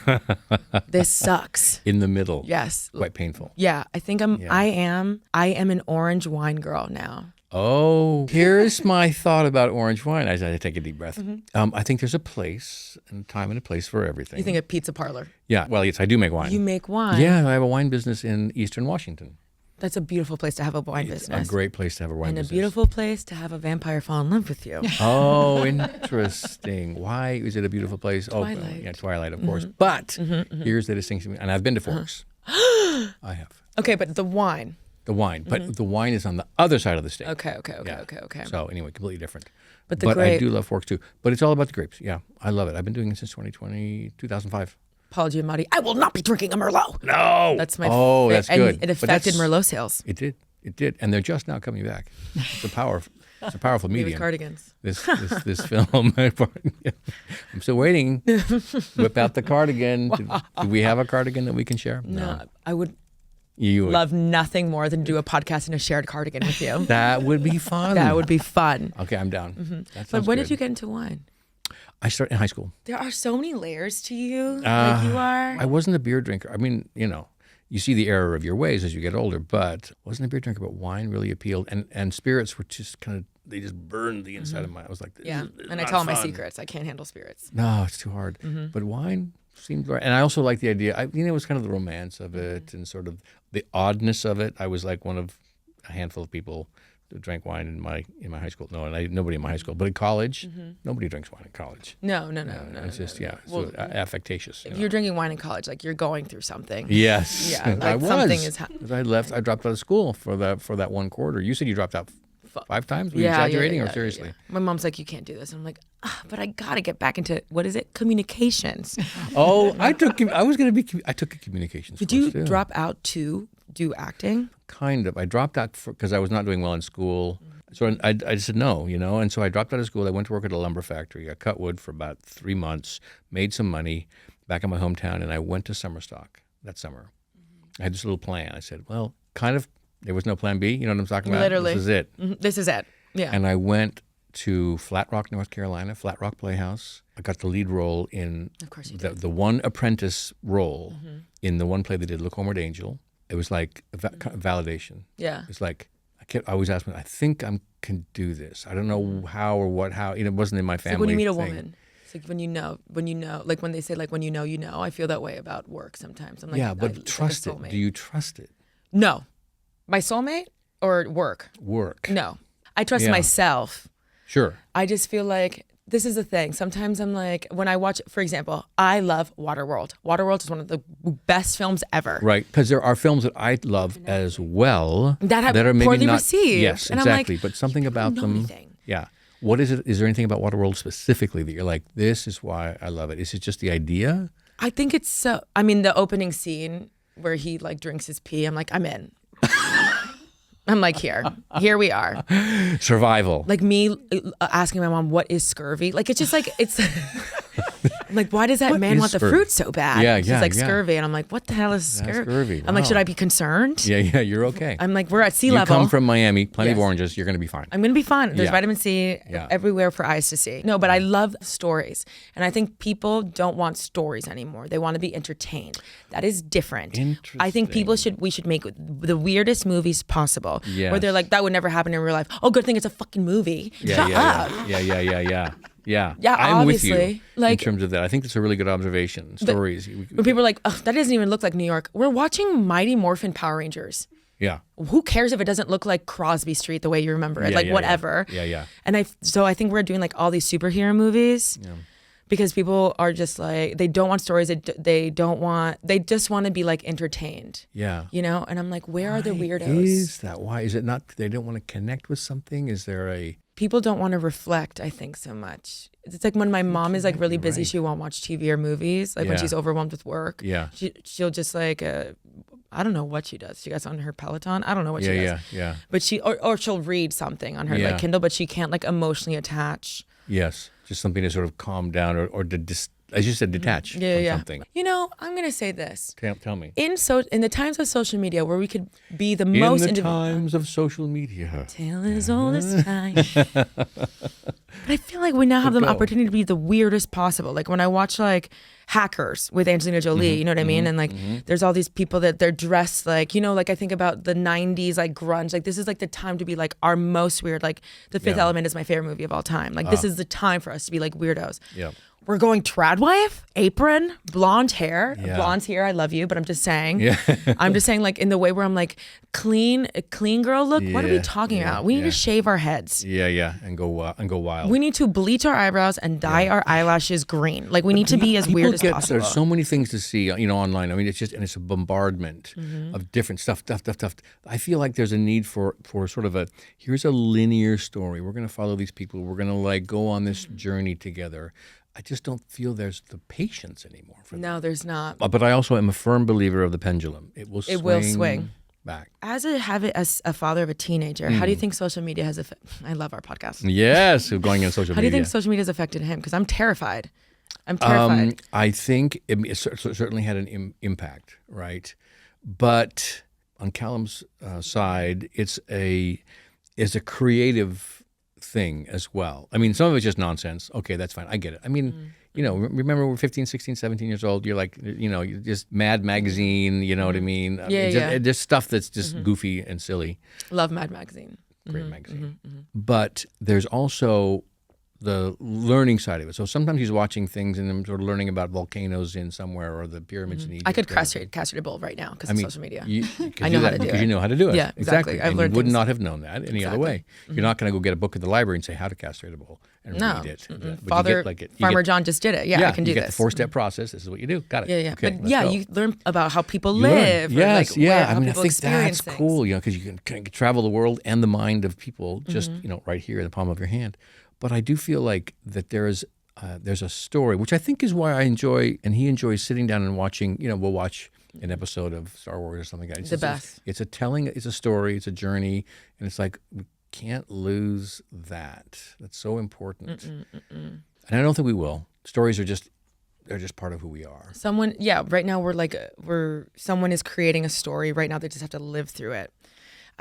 Speaker 1: This sucks.
Speaker 2: In the middle.
Speaker 1: Yes.
Speaker 2: Quite painful.
Speaker 1: Yeah, I think I am an orange wine girl now.
Speaker 2: Oh, here's my thought about orange wine. As I take a deep breath, I think there's a place and time and a place for everything.
Speaker 1: You think a pizza parlor?
Speaker 2: Yeah. Well, yes, I do make wine.
Speaker 1: You make wine?
Speaker 2: Yeah, I have a wine business in Eastern Washington.
Speaker 1: That's a beautiful place to have a wine
Speaker 2: It's
Speaker 1: business.
Speaker 2: a great place to have a wine
Speaker 1: and
Speaker 2: business.
Speaker 1: a beautiful place to have a vampire fall in love with you.
Speaker 2: Oh, interesting. Why is it a beautiful place?
Speaker 1: Twilight.
Speaker 2: Oh, yeah, Twilight, of course. But here's the distinction, and I've been to Forks. I have.
Speaker 1: Okay, but the wine.
Speaker 2: The wine, but the wine is on the other side of the state.
Speaker 1: Okay.
Speaker 2: Yeah.
Speaker 1: Okay.
Speaker 2: So anyway, completely different.
Speaker 1: But the
Speaker 2: I
Speaker 1: grape.
Speaker 2: do love Forks too. But it's all about the grapes. Yeah, I love it. I've been doing it since 2005.
Speaker 1: Paul Giamatti. I will not be drinking a Merlot.
Speaker 2: No.
Speaker 1: That's my.
Speaker 2: Oh, that's good.
Speaker 1: And it
Speaker 2: But
Speaker 1: affected
Speaker 2: that's-
Speaker 1: Merlot sales.
Speaker 2: It did, and they're just now coming back. It's a powerful
Speaker 1: With
Speaker 2: medium.
Speaker 1: cardigans.
Speaker 2: This film. I'm still waiting. Whip out the cardigan. Do we have a cardigan that we can share?
Speaker 1: No, I would
Speaker 2: You would.
Speaker 1: love nothing more than do a podcast in a shared cardigan with you.
Speaker 2: That would be fun.
Speaker 1: That would be fun.
Speaker 2: Okay, I'm down. That
Speaker 1: But
Speaker 2: sounds
Speaker 1: when
Speaker 2: good.
Speaker 1: did you get into wine?
Speaker 2: I started in high school.
Speaker 1: There are so many layers to you. Like you are.
Speaker 2: I wasn't a beer drinker. I mean, you see the error of your ways as you get older, but wasn't a beer drinker, but wine really appealed. And spirits were just they just burned the inside of my, I was like, this is
Speaker 1: And I
Speaker 2: not
Speaker 1: tell all my
Speaker 2: fun.
Speaker 1: secrets. I can't handle spirits.
Speaker 2: No, it's too hard. But wine seemed right. And I also like the idea, it was kind of the romance of it and sort of the oddness of it. I was like one of a handful of people who drank wine in my high school. No, and nobody in my high school. But in college, nobody drinks wine in college.
Speaker 1: No.
Speaker 2: It's just,
Speaker 1: Well,
Speaker 2: so affectatious.
Speaker 1: If you're drinking wine in college, like you're going through something.
Speaker 2: Yes.
Speaker 1: Yeah, like
Speaker 2: I was.
Speaker 1: something is
Speaker 2: 'Cause I dropped out of school for that one quarter. You said you dropped out 5 times? Were you exaggerating or seriously?
Speaker 1: Yeah. My mom's like, you can't do this. I'm like, but I gotta get back into, what is it? Communications.
Speaker 2: Oh, I took a communications
Speaker 1: Did
Speaker 2: course
Speaker 1: you
Speaker 2: too.
Speaker 1: drop out to do acting?
Speaker 2: Kind of. I dropped out because I was not doing well in school. So I said no, and so I dropped out of school. I went to work at a lumber factory. I cut wood for about 3 months, made some money back in my hometown, and I went to summer stock that summer. I had this little plan. I said, well, there was no plan B. You know what I'm talking about?
Speaker 1: Literally.
Speaker 2: This is it.
Speaker 1: This is it. Yeah.
Speaker 2: And I went to Flat Rock, North Carolina, Flat Rock Playhouse. I got the lead role in
Speaker 1: Of course you
Speaker 2: the one apprentice role in the one play they did, Look Homeward Angel. It was like validation.
Speaker 1: Yeah.
Speaker 2: It's like, I always ask me, I think I can do this. I don't know how. It wasn't in my
Speaker 1: It's
Speaker 2: family
Speaker 1: like when you meet a
Speaker 2: thing.
Speaker 1: woman. It's like when you know, like when they say like when you know, I feel that way about work sometimes. I'm like,
Speaker 2: Yeah, but
Speaker 1: it's like a
Speaker 2: trust it.
Speaker 1: soulmate.
Speaker 2: Do you trust it?
Speaker 1: No. My soulmate or work?
Speaker 2: Work.
Speaker 1: No. I trust
Speaker 2: Yeah.
Speaker 1: myself.
Speaker 2: Sure.
Speaker 1: I just feel like this is the thing. Sometimes I'm like, when I watch, for example, I love Waterworld. Waterworld is one of the best films ever.
Speaker 2: Right, because there are films that I love as well
Speaker 1: That
Speaker 2: are maybe
Speaker 1: poorly
Speaker 2: not
Speaker 1: received.
Speaker 2: Yes,
Speaker 1: And I'm like,
Speaker 2: exactly. But something about
Speaker 1: know
Speaker 2: them.
Speaker 1: anything.
Speaker 2: Yeah. What is it? Is there anything about Waterworld specifically that you're like, this is why I love it? Is it just the idea?
Speaker 1: I think it's so. I mean, the opening scene where he like drinks his pee. I'm like, I'm in. I'm like, here we are.
Speaker 2: Survival.
Speaker 1: Like me asking my mom, what is scurvy? Like, it's just like, it's I'm like, why does that man want the fruit so bad?
Speaker 2: Yeah,
Speaker 1: She's like, scurvy. And I'm like, what the hell is scurvy? I'm like, should I be concerned?
Speaker 2: Yeah, you're okay.
Speaker 1: I'm like, we're at sea
Speaker 2: you
Speaker 1: level.
Speaker 2: come from Miami, plenty of oranges, you're going to be fine.
Speaker 1: I'm going to be fine. There's
Speaker 2: Yeah.
Speaker 1: vitamin C everywhere for eyes to see. No, but I love stories. And I think people don't want stories anymore. They want to be entertained. That is different. I think we should make the weirdest movies possible.
Speaker 2: Yes.
Speaker 1: Where they're like, that would never happen in real life. Oh, good thing it's a fucking movie. Shut up.
Speaker 2: Yeah.
Speaker 1: Yeah,
Speaker 2: I'm with you
Speaker 1: obviously. Like,
Speaker 2: in terms of that. I think that's a really good observation. Stories.
Speaker 1: When people are like, oh, that doesn't even look like New York. We're watching Mighty Morphin Power Rangers.
Speaker 2: Yeah.
Speaker 1: Who cares if it doesn't look like Crosby Street the way you remember it? Whatever.
Speaker 2: Yeah.
Speaker 1: And I think we're doing like all these superhero movies because people are just like, they don't want stories. They just want to be like entertained.
Speaker 2: Yeah.
Speaker 1: You know? And I'm like, where are the weirdos?
Speaker 2: Is that why? Is it not they don't want to connect with something? Is there a
Speaker 1: people don't want to reflect, I think, so much. It's like when my mom is like really busy, she won't watch TV or movies. Like when she's overwhelmed with work, she'll just like, I don't know what she does. She gets on her Peloton. I don't know what she does.
Speaker 2: Yeah.
Speaker 1: But or she'll read something on her like Kindle, but she can't like emotionally attach.
Speaker 2: Yes, just something to sort of calm down or as you said, detach from something.
Speaker 1: You know, I'm gonna say this.
Speaker 2: Tell me.
Speaker 1: In the times of social media where we could be the most
Speaker 2: in the times of social media.
Speaker 1: Tale as old as time. But I feel like we now have the opportunity to be the weirdest possible. Like when I watch like Hackers with Angelina Jolie, you know what I mean? And like there's all these people that they're dressed like, you know, like I think about the 90s like grunge. Like this is like the time to be like our most weird. Like The Fifth Element is my favorite movie of all time. Like this is the time for us to be like weirdos.
Speaker 2: Yeah.
Speaker 1: We're going trad wife, apron, blonde hair. Blonde's here, I love you, but I'm just saying. Yeah. I'm just saying like in the way where I'm like a clean girl look. What are we talking about? We need to shave our heads.
Speaker 2: Yeah, and go wild.
Speaker 1: We need to bleach our eyebrows and dye our eyelashes green. Like we need to be as weird as possible.
Speaker 2: There's so many things to see, you know, online. I mean, it's a bombardment of different stuff. I feel like there's a need for sort of here's a linear story. We're going to follow these people. We're going to like go on this journey together. I just don't feel there's the patience anymore for that.
Speaker 1: No, there's not.
Speaker 2: But I also am a firm believer of the pendulum. It will swing back.
Speaker 1: As a father of a teenager, how do you think social media has affected? I love our podcast.
Speaker 2: Yes, going in social media.
Speaker 1: How do you think social media has affected him? Because I'm terrified.
Speaker 2: I think it certainly had an impact, right? But on Callum's side, it's a creative thing as well. I mean, some of it's just nonsense. Okay, that's fine. I get it. I mean, you know, remember we're 15, 16, 17 years old. You're like, you know, you're just Mad Magazine, you know what I mean? Just stuff that's just goofy and silly.
Speaker 1: Love Mad Magazine.
Speaker 2: Great magazine. But there's also the learning side of it. So sometimes he's watching things and I'm sort of learning about volcanoes in somewhere or the pyramids in Egypt.
Speaker 1: I could castrate a bull right now because of social media.
Speaker 2: I know how to do it. Because you know how to do it.
Speaker 1: Yeah, exactly.
Speaker 2: And you would not have known that any other way. You're not going to go get a book at the library and say how to castrate a bull and read it. But
Speaker 1: Farmer John just did it. Yeah, I can do this.
Speaker 2: You get the 4-step process. This is what you do. Got it.
Speaker 1: Yeah.
Speaker 2: Okay,
Speaker 1: but you learn about how people live.
Speaker 2: Yes, I mean, I think that's
Speaker 1: things.
Speaker 2: cool, you know, because you can travel the world and the mind of people just, you know, right here in the palm of your hand. But I do feel like that there's a story, which I think is why I enjoy, and he enjoys sitting down and watching. You know, we'll watch an episode of Star Wars or something like that. It's
Speaker 1: the best.
Speaker 2: It's a story, it's a journey, and it's like we can't lose that. That's so important, and I don't think we will. Stories they're just part of who we are.
Speaker 1: Right now someone is creating a story right now. They just have to live through it.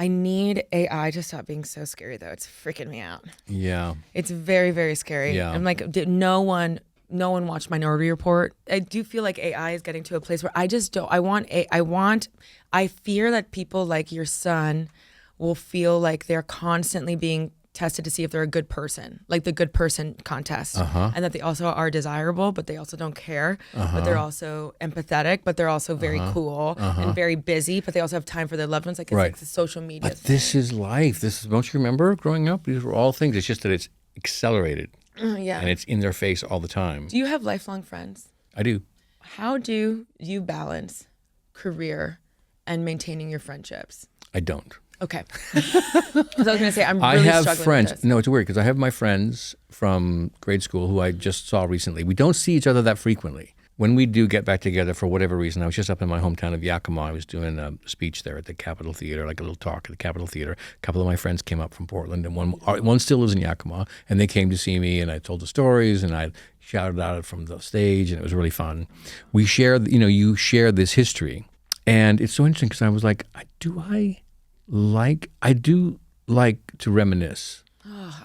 Speaker 1: I need AI to stop being so scary, though. It's freaking me out.
Speaker 2: Yeah.
Speaker 1: It's very, very scary.
Speaker 2: Yeah.
Speaker 1: I'm like, no one watched Minority Report. I do feel like AI is getting to a place where I just don't. I fear that people like your son will feel like they're constantly being tested to see if they're a good person, like the good person contest, and that they also are desirable, but they also don't care, but they're also empathetic, but they're also very cool and very busy, but they also have time for their loved ones. Like it's like the social media.
Speaker 2: But this is life. Don't you remember growing up? These were all things. It's just that it's accelerated
Speaker 1: Yeah.
Speaker 2: And it's in their face all the time.
Speaker 1: Do you have lifelong friends?
Speaker 2: I do.
Speaker 1: How do you balance career and maintaining your friendships?
Speaker 2: I don't.
Speaker 1: Okay. Because I was going to say, I'm really
Speaker 2: I have
Speaker 1: struggling
Speaker 2: friends.
Speaker 1: with this.
Speaker 2: No, it's weird because I have my friends from grade school who I just saw recently. We don't see each other that frequently. When we do get back together for whatever reason, I was just up in my hometown of Yakima. I was doing a speech there at the Capitol Theater, like a little talk at the Capitol Theater. A couple of my friends came up from Portland, and one still lives in Yakima, and they came to see me, and I told the stories, and I shouted out from the stage, and it was really fun. We share, you share this history, and it's so interesting because I was like, I do like to reminisce.
Speaker 1: Oh,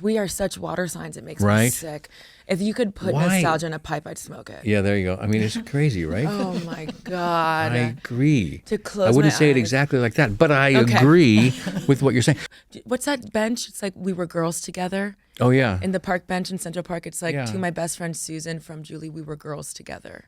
Speaker 1: we are such water signs. It makes me
Speaker 2: Right?
Speaker 1: sick. If you could put
Speaker 2: Why?
Speaker 1: nostalgia in a pipe, I'd smoke it.
Speaker 2: Yeah, there you go. I mean, it's crazy, right?
Speaker 1: Oh my God.
Speaker 2: I agree.
Speaker 1: To close
Speaker 2: I wouldn't
Speaker 1: my
Speaker 2: say it
Speaker 1: eyes.
Speaker 2: exactly like that, but I
Speaker 1: Okay.
Speaker 2: agree with what you're saying.
Speaker 1: What's that bench? It's like we were girls together.
Speaker 2: Oh, yeah.
Speaker 1: In the park bench in Central Park, it's like
Speaker 2: Yeah.
Speaker 1: to my best friend Susan from Julie, we were girls together.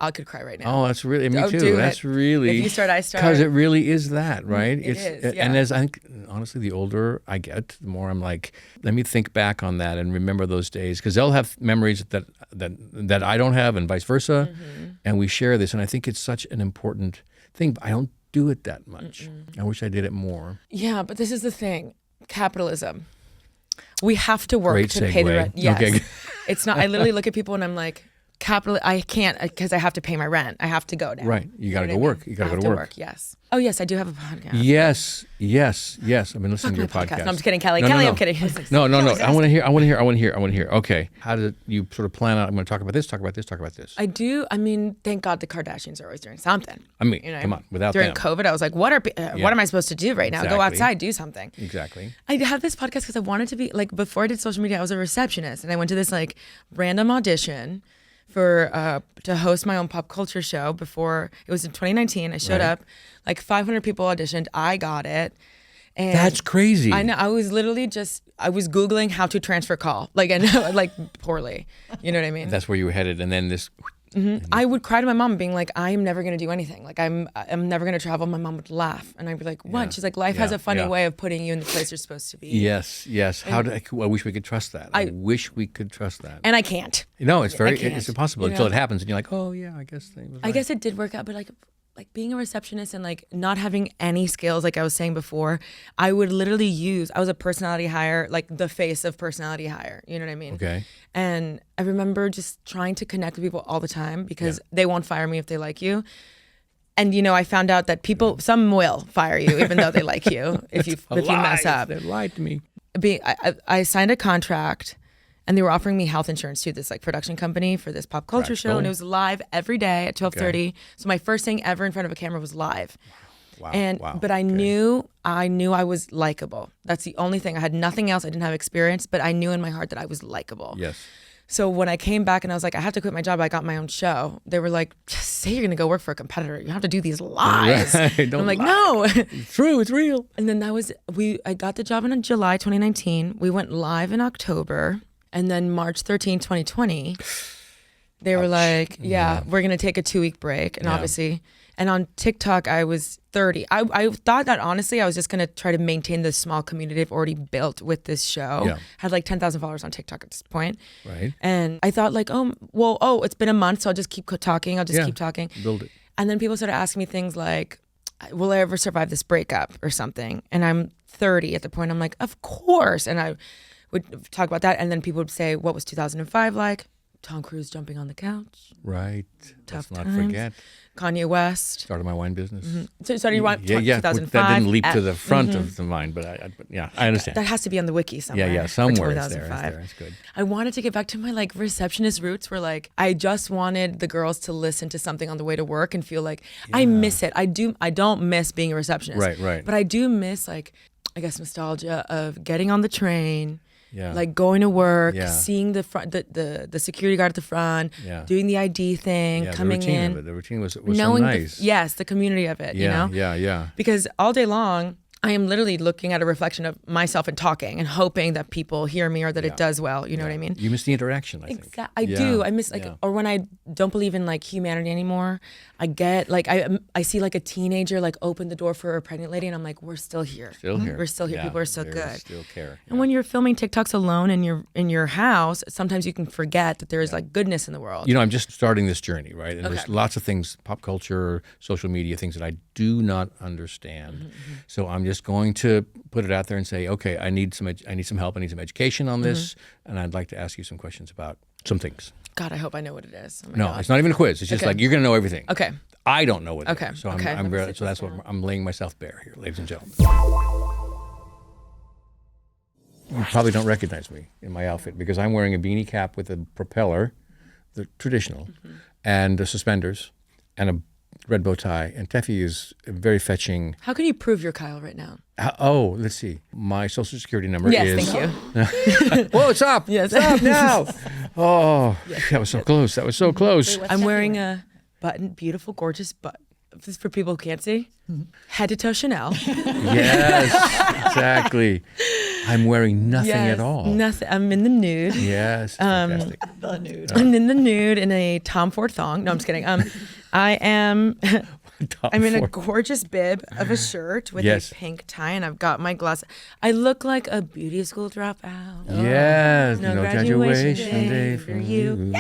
Speaker 1: I could cry right now.
Speaker 2: Oh, that's really, me
Speaker 1: Oh,
Speaker 2: too.
Speaker 1: do
Speaker 2: That's
Speaker 1: it.
Speaker 2: really.
Speaker 1: If you start, I start.
Speaker 2: Because it really is that, right?
Speaker 1: It is,
Speaker 2: And
Speaker 1: yeah.
Speaker 2: as I think, honestly, the older I get, the more I'm like, let me think back on that and remember those days. Because they'll have memories that I don't have and vice versa.
Speaker 1: Mm-hmm.
Speaker 2: And we share this. And I think it's such an important thing. But I don't do it that much. I wish I did it more.
Speaker 1: Yeah, but this is the thing. Capitalism. We have to work
Speaker 2: Great
Speaker 1: to pay the
Speaker 2: segue.
Speaker 1: rent. Yes.
Speaker 2: Okay.
Speaker 1: It's not, I literally look at people and I'm like, I can't because I have to pay my rent. I have to go now.
Speaker 2: Right. You got to
Speaker 1: know
Speaker 2: go
Speaker 1: what I
Speaker 2: work.
Speaker 1: mean?
Speaker 2: You got
Speaker 1: I
Speaker 2: to
Speaker 1: have
Speaker 2: go to work.
Speaker 1: Yes. Oh, yes, I do have a podcast.
Speaker 2: Yes. I've been listening to your
Speaker 1: My
Speaker 2: podcast.
Speaker 1: No, I'm just kidding, Kelly.
Speaker 2: No,
Speaker 1: Kelly,
Speaker 2: no.
Speaker 1: I'm kidding.
Speaker 2: No. I want to hear. Okay. How did you sort of plan out? I'm going to talk about this, talk about this.
Speaker 1: I do. I mean, thank God the Kardashians are always doing something.
Speaker 2: I mean,
Speaker 1: You know,
Speaker 2: come on. Without
Speaker 1: during
Speaker 2: them.
Speaker 1: COVID, I was like, what am I supposed to do right now? Go
Speaker 2: Exactly.
Speaker 1: outside, do something.
Speaker 2: Exactly.
Speaker 1: I had this podcast because I wanted to be like, before I did social media, I was a receptionist and I went to this like random audition for to host my own pop culture show before. It was in 2019. I showed
Speaker 2: Right.
Speaker 1: up, like 500 people auditioned. I got it. And
Speaker 2: That's crazy.
Speaker 1: I know. I was literally I was Googling how to transfer call, like, and like poorly. You know what I mean?
Speaker 2: That's where you were headed, and then this.
Speaker 1: I would cry to my mom being like, I am never going to do anything. Like, I'm never going to travel. My mom would laugh. And I'd be like, what?
Speaker 2: Yeah.
Speaker 1: She's like, life has
Speaker 2: Yeah.
Speaker 1: a funny
Speaker 2: Yeah.
Speaker 1: way of putting you in the place you're supposed to be.
Speaker 2: Yes. I wish we could trust that. I wish we could trust that.
Speaker 1: And I can't.
Speaker 2: No, it's
Speaker 1: can't,
Speaker 2: it's impossible
Speaker 1: you
Speaker 2: until
Speaker 1: know?
Speaker 2: it happens, and you're like, oh yeah, I guess they was
Speaker 1: I
Speaker 2: right.
Speaker 1: guess it did work out, but like being a receptionist and like not having any skills, like I was saying before, I would literally I was a personality hire, like the face of personality hire. You know what I mean?
Speaker 2: Okay.
Speaker 1: And I remember just trying to connect with people all the time because they won't fire me if they like you. And I found out that some will fire you even though they like you if you mess up.
Speaker 2: They lied to me.
Speaker 1: I signed a contract. And they were offering me health insurance too, this like production company for this pop culture show. And it was live every day at 12:30.
Speaker 2: Okay.
Speaker 1: So my first thing ever in front of a camera was live.
Speaker 2: Wow.
Speaker 1: But I knew I was likable. That's the only thing. I had nothing else. I didn't have experience, but I knew in my heart that I was likable.
Speaker 2: Yes.
Speaker 1: So when I came back and I was like, I have to quit my job. I got my own show. They were like, just say you're going to go work for a competitor. You have to do these lies.
Speaker 2: Right.
Speaker 1: And
Speaker 2: Don't
Speaker 1: I'm like,
Speaker 2: lie.
Speaker 1: no.
Speaker 2: It's true. It's real.
Speaker 1: And then I got the job in July 2019. We went live in October. And then March 13, 2020, they were like, we're going to take a 2-week break. And obviously, and on TikTok, I was 30. I thought that honestly, I was just going to try to maintain the small community I've already built with this show.
Speaker 2: Yeah.
Speaker 1: Had like 10,000 followers on TikTok at this point.
Speaker 2: Right.
Speaker 1: And I thought like, it's been a month, so I'll just keep talking. Keep talking.
Speaker 2: Build it.
Speaker 1: And then people started asking me things like, will I ever survive this breakup or something? And I'm 30 at the point. I'm like, of course. And I would talk about that. And then people would say, what was 2005 like? Tom Cruise jumping on the couch.
Speaker 2: Right.
Speaker 1: Tough
Speaker 2: Let's not
Speaker 1: times.
Speaker 2: forget.
Speaker 1: Kanye West.
Speaker 2: Started my wine business.
Speaker 1: So you want 2005?
Speaker 2: That didn't leap to the front of the mind, but I understand.
Speaker 1: That has to be on the wiki somewhere.
Speaker 2: Yeah,
Speaker 1: for
Speaker 2: somewhere it's there.
Speaker 1: 2005.
Speaker 2: It's good.
Speaker 1: I wanted to get back to my like receptionist roots where like I just wanted the girls to listen to something on the way to work and feel like I miss it. I don't miss being a receptionist.
Speaker 2: Right.
Speaker 1: But I do miss like, I guess, nostalgia of getting on the train.
Speaker 2: Yeah.
Speaker 1: Like going to work,
Speaker 2: Yeah.
Speaker 1: seeing the front, the security guard at the front,
Speaker 2: Yeah.
Speaker 1: doing the ID thing,
Speaker 2: Yeah,
Speaker 1: coming
Speaker 2: the routine
Speaker 1: in,
Speaker 2: of it. The routine was so
Speaker 1: knowing
Speaker 2: nice.
Speaker 1: the community of it.
Speaker 2: Yeah,
Speaker 1: you know,
Speaker 2: yeah.
Speaker 1: because all day long I am literally looking at a reflection of myself and talking and hoping that people hear me or that it does well. You know what I mean?
Speaker 2: You miss the interaction, I think.
Speaker 1: Exactly. I do. I miss or when I don't believe in like humanity anymore, I get like, I see like a teenager like open the door for a pregnant lady and I'm like, we're still here.
Speaker 2: Still here.
Speaker 1: We're still here.
Speaker 2: Yeah,
Speaker 1: People are so
Speaker 2: they
Speaker 1: good.
Speaker 2: Still care.
Speaker 1: And when you're filming TikToks alone in your house, sometimes you can forget that there is like goodness in the world.
Speaker 2: You know, I'm just starting this journey, right? And there's lots of things, pop culture, social media, things that I do not understand. So I'm just going to put it out there and say, okay, I need some help. I need some education on this, and I'd like to ask you some questions about some things.
Speaker 1: God, I hope I know what it is. Oh my
Speaker 2: No,
Speaker 1: God.
Speaker 2: it's not even a quiz. It's just like you're going to know everything.
Speaker 1: Okay.
Speaker 2: I don't know what it
Speaker 1: Okay.
Speaker 2: is. So
Speaker 1: Okay.
Speaker 2: so that's what I'm laying myself bare here, ladies and gentlemen. You probably don't recognize me in my outfit because I'm wearing a beanie cap with a propeller, the traditional, and suspenders, and a red bow tie. And Tefi is very fetching.
Speaker 1: How can you prove you're Kyle right now?
Speaker 2: Oh, let's see. My social security number
Speaker 1: Yes,
Speaker 2: is.
Speaker 1: thank you.
Speaker 2: Whoa, it's up.
Speaker 1: Yes.
Speaker 2: It's up now. Oh, that was so close. That was so close.
Speaker 1: I'm wearing a beautiful, gorgeous button. This is for people who can't see. Head to toe Chanel.
Speaker 2: Yes, exactly. I'm wearing nothing at all.
Speaker 1: Nothing. I'm in the nude.
Speaker 2: Yes, fantastic.
Speaker 3: The nude.
Speaker 1: I'm in the nude in a Tom Ford thong. No, I'm just kidding. I am. I'm in a gorgeous bib of a shirt with a pink tie, and I've got my glass. I look like a beauty school dropout.
Speaker 2: Yes,
Speaker 1: No
Speaker 2: no
Speaker 1: graduation
Speaker 2: graduation day
Speaker 1: for
Speaker 2: for
Speaker 1: you.
Speaker 2: you.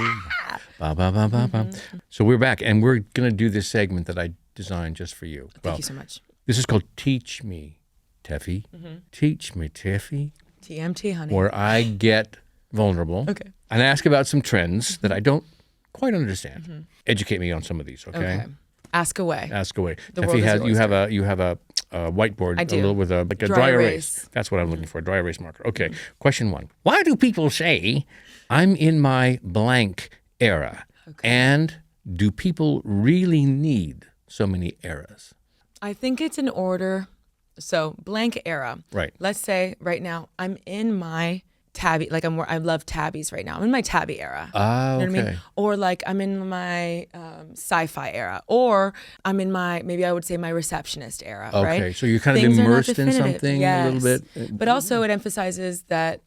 Speaker 2: Ba, ba, ba, ba, ba. So we're back, and we're going to do this segment that I designed just for you.
Speaker 1: Thank you so much.
Speaker 2: This is called Teach Me, Tefi. Teach Me, Tefi,
Speaker 1: TMT, honey.
Speaker 2: where I get vulnerable and ask about some trends that I don't quite understand. Educate me on some of these, okay?
Speaker 1: Ask away.
Speaker 2: Ask away.
Speaker 1: The world
Speaker 2: Tefi
Speaker 1: is
Speaker 2: has
Speaker 1: your
Speaker 2: you have a whiteboard
Speaker 1: I do.
Speaker 2: a little with a like a dry erase. That's what I'm looking for, a dry erase marker. Okay. Question 1. Why do people say I'm in my blank era? And do people really need so many eras?
Speaker 1: I think it's in order. So blank era.
Speaker 2: Right.
Speaker 1: Let's say right now I'm in my tabby, like I love tabbies right now. I'm in my tabby era.
Speaker 2: Ah, okay.
Speaker 1: You know what I mean? Or like I'm in my sci-fi era, or I'm in my, maybe I would say my receptionist era, right?
Speaker 2: Okay, so you're kind
Speaker 1: Things
Speaker 2: of
Speaker 1: are not
Speaker 2: immersed in
Speaker 1: definitive.
Speaker 2: something a little bit.
Speaker 1: But also it emphasizes that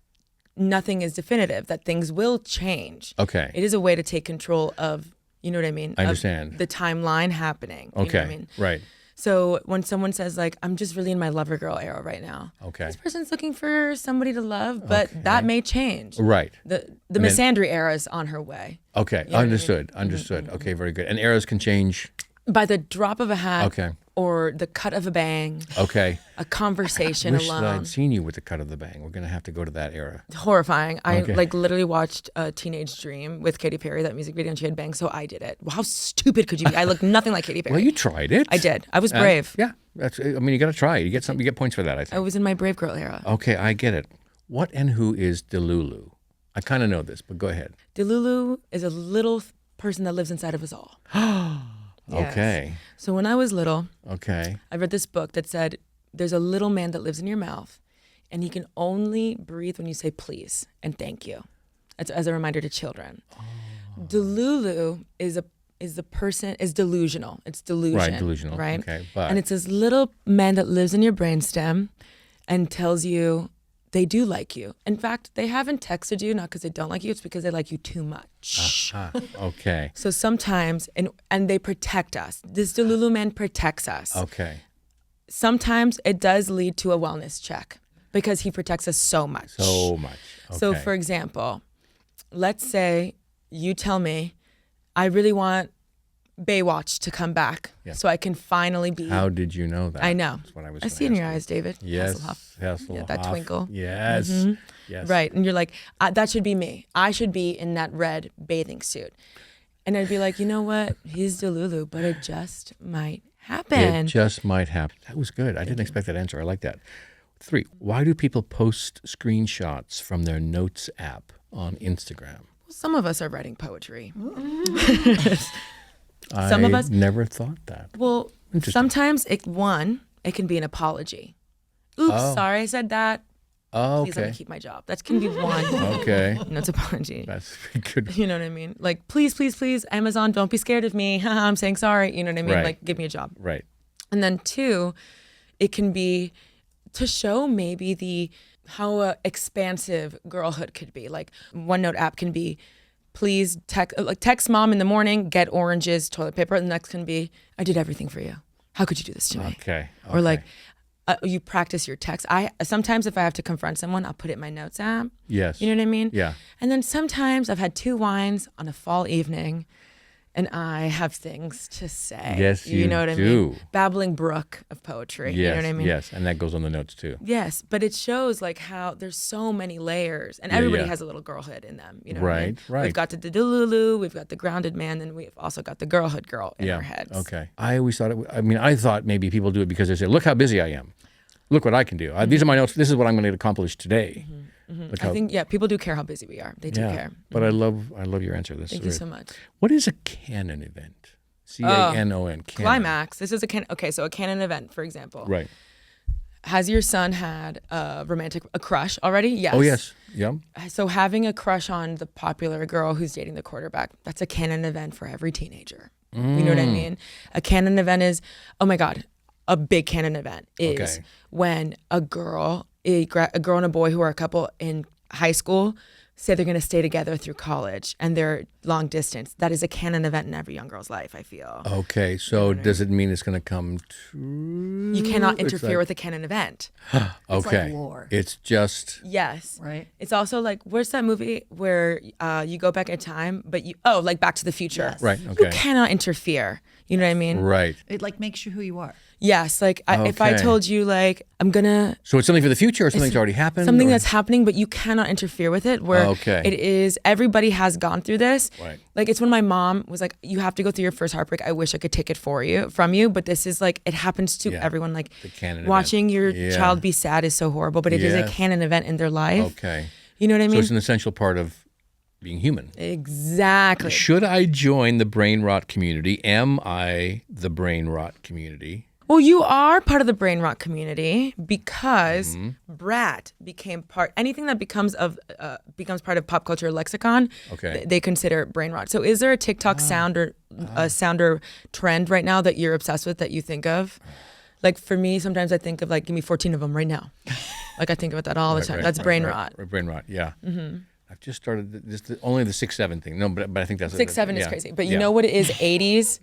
Speaker 1: nothing is definitive, that things will change.
Speaker 2: Okay.
Speaker 1: It is a way to take control of, you know what I mean?
Speaker 2: I understand.
Speaker 1: Of the timeline happening. You know what I mean?
Speaker 2: Right.
Speaker 1: So when someone says like, I'm just really in my lover girl era right now.
Speaker 2: Okay.
Speaker 1: This person's looking for somebody to love, but that may change.
Speaker 2: Right.
Speaker 1: The misandry era is on her way.
Speaker 2: Okay. Understood. Understood. Okay. Very good. And eras can change.
Speaker 1: By the drop of a hat.
Speaker 2: Okay.
Speaker 1: Or the cut of a bang.
Speaker 2: Okay.
Speaker 1: A conversation
Speaker 2: Wish that
Speaker 1: alone.
Speaker 2: I'd seen you with the cut of the bang. We're going to have to go to that era.
Speaker 1: Horrifying. I
Speaker 2: Okay.
Speaker 1: like literally watched a Teenage Dream with Katy Perry, that music video, and she had bangs, so I did it. Well, how stupid could you be? I look nothing like Katy Perry.
Speaker 2: Well, you tried it.
Speaker 1: I did. I was brave.
Speaker 2: Yeah. That's. I mean, you got to try it. You get something. You get points for that, I think.
Speaker 1: I was in my brave girl era.
Speaker 2: Okay, I get it. What and who is Delulu? I kind of know this, but go ahead.
Speaker 1: Delulu is a little person that lives inside of us all. Yes.
Speaker 2: Okay.
Speaker 1: So when I was little,
Speaker 2: Okay.
Speaker 1: I read this book that said there's a little man that lives in your mouth, and he can only breathe when you say please and thank you. It's as a reminder to children. Delulu is delusional. It's delusion.
Speaker 2: Right, delusional.
Speaker 1: Right.
Speaker 2: Okay, but
Speaker 1: And it's this little man that lives in your brainstem and tells you they do like you. In fact, they haven't texted you, not because they don't like you, it's because they like you too much.
Speaker 2: okay.
Speaker 1: So sometimes, and they protect us. This Delulu man protects us.
Speaker 2: Okay.
Speaker 1: Sometimes it does lead to a wellness check because he protects us so much.
Speaker 2: So much. Okay.
Speaker 1: So for example, let's say you tell me, I really want Baywatch to come back so I can finally be.
Speaker 2: How did you know that?
Speaker 1: I know.
Speaker 2: That's what I was
Speaker 1: I
Speaker 2: gonna
Speaker 1: see it in
Speaker 2: ask
Speaker 1: your
Speaker 2: you.
Speaker 1: eyes, David.
Speaker 2: Yes.
Speaker 1: Hasselhoff. Yeah, that twinkle.
Speaker 2: Yes. Yes.
Speaker 1: Right. And you're like, that should be me. I should be in that red bathing suit. And I'd be like, you know what? He's Delulu, but it just might happen.
Speaker 2: It just might happen. That was good. I didn't expect that answer. I like that. 3, why do people post screenshots from their notes app on Instagram?
Speaker 1: Well, some of us are writing poetry.
Speaker 2: I
Speaker 1: Some of us
Speaker 2: never thought that.
Speaker 1: Well, sometimes it can be an apology. Oops, sorry I said that.
Speaker 2: Oh,
Speaker 1: Please let
Speaker 2: okay.
Speaker 1: me keep my job. That can be one.
Speaker 2: Okay.
Speaker 1: No, it's apology.
Speaker 2: That's good.
Speaker 1: You know what I mean? Like, please, please, please, Amazon, don't be scared of me. Haha, I'm saying sorry. You know what I mean?
Speaker 2: Right.
Speaker 1: Like, give me a job.
Speaker 2: Right.
Speaker 1: And then 2, it can be to show maybe how expansive girlhood could be. Like OneNote app can be, please text mom in the morning, get oranges, toilet paper. The next can be, I did everything for you. How could you do this to me?
Speaker 2: Okay.
Speaker 1: Or like, you practice your text. Sometimes if I have to confront someone, I'll put it in my notes app.
Speaker 2: Yes.
Speaker 1: You know what I mean?
Speaker 2: Yeah.
Speaker 1: And then sometimes I've had 2 wines on a fall evening, and I have things to say.
Speaker 2: Yes, you
Speaker 1: know what I
Speaker 2: do.
Speaker 1: mean? Babbling brook of poetry.
Speaker 2: Yes,
Speaker 1: you know what I mean?
Speaker 2: yes, and that goes on the notes too.
Speaker 1: Yes, but it shows like how there's so many layers, and everybody
Speaker 2: yeah.
Speaker 1: has a little girlhood in them. You know what I mean?
Speaker 2: Right.
Speaker 1: We've got the Delulu, we've got the grounded man, and we've also got the girlhood girl in our heads.
Speaker 2: Okay. I always thought I thought maybe people do it because they say, look how busy I am. Look what I can do. These are my notes. This is what I'm going to accomplish today.
Speaker 1: I think people do care how busy we are. They do care.
Speaker 2: But I love your answer.
Speaker 1: Thank you so much.
Speaker 2: What is a canon event? C-A-N-O-N. Canon.
Speaker 1: Climax. This is a canon. Okay, so a canon event, for example.
Speaker 2: Right.
Speaker 1: Has your son had a crush already? Yes.
Speaker 2: Oh, yes. Yeah.
Speaker 1: So having a crush on the popular girl who's dating the quarterback, that's a canon event for every teenager. You know what I mean? A canon event is, oh my God, a big canon event is when a girl and a boy who are a couple in high school say they're going to stay together through college and they're long distance. That is a canon event in every young girl's life, I feel.
Speaker 2: Okay, so does it mean it's going to come true?
Speaker 1: You cannot interfere with a canon event.
Speaker 2: Okay.
Speaker 3: It's like lore.
Speaker 2: It's just...
Speaker 1: Yes.
Speaker 3: Right.
Speaker 1: It's also like, where's that movie where you go back in time, but like Back to the Future.
Speaker 3: Yes.
Speaker 2: Right, okay.
Speaker 1: You cannot interfere. You know what I mean?
Speaker 2: Right.
Speaker 3: It like makes you who you are.
Speaker 1: Yes, like if I
Speaker 2: Okay.
Speaker 1: told you like I'm gonna
Speaker 2: So it's something for the future or something that's already happened?
Speaker 1: something
Speaker 2: or-
Speaker 1: that's happening, but you cannot interfere with it. Where it is, everybody has gone through this.
Speaker 2: Right.
Speaker 1: Like it's when my mom was like, "You have to go through your first heartbreak. I wish I could take it from you, but this is like it happens to everyone. Like
Speaker 2: The canon
Speaker 1: watching
Speaker 2: event.
Speaker 1: your child be sad is so horrible, but it is a
Speaker 2: Yes.
Speaker 1: canon event in their life.
Speaker 2: Okay.
Speaker 1: You know what I
Speaker 2: So
Speaker 1: mean?
Speaker 2: it's an essential part of being human.
Speaker 1: Exactly.
Speaker 2: Should I join the brain rot community? Am I the brain rot community?
Speaker 1: Well, you are part of the brain rot community because brat became part. Anything that becomes part of pop culture lexicon, they consider brain rot. So, is there a TikTok sound or a sounder trend right now that you're obsessed with that you think of? Like for me, sometimes I think of like, give me 14 of them right now. Like I think about that all the time. That's brain rot.
Speaker 2: Brain rot. Yeah. I've just started only the 6-7 thing. No, but I think that's
Speaker 1: 6-7 is crazy. But you know what it is? 80s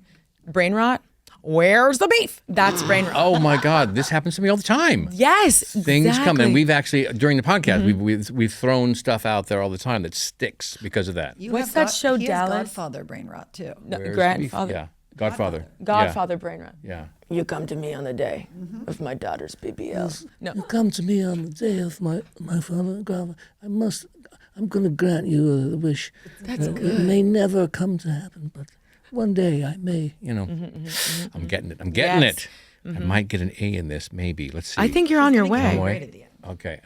Speaker 1: brain rot. Where's the beef? That's brain rot.
Speaker 2: Oh my God, this happens to me all the time.
Speaker 1: Yes,
Speaker 2: Things come, and
Speaker 1: exactly.
Speaker 2: we've actually during the podcast we've thrown stuff out there all the time that sticks because of that.
Speaker 3: You
Speaker 1: What's
Speaker 3: have
Speaker 1: that show,
Speaker 3: he has
Speaker 1: Dallas?
Speaker 3: Godfather brain rot too.
Speaker 1: No,
Speaker 2: Where's the
Speaker 1: grandfather.
Speaker 2: beef? Yeah, Godfather.
Speaker 1: Godfather brain rot.
Speaker 2: Yeah.
Speaker 1: You come to me on the day of my daughter's BBL. No.
Speaker 4: You come to me on the day of my father and grandfather. I'm going to grant you a wish.
Speaker 1: That's
Speaker 4: It
Speaker 1: good.
Speaker 4: may never come to happen, but one day I may.
Speaker 2: You know, I'm getting it. I'm getting
Speaker 1: Yes.
Speaker 2: it. I might get an A in this, maybe. Let's see.
Speaker 1: I think you're on your
Speaker 3: Getting
Speaker 1: way.
Speaker 3: a grade at the end.
Speaker 2: Okay.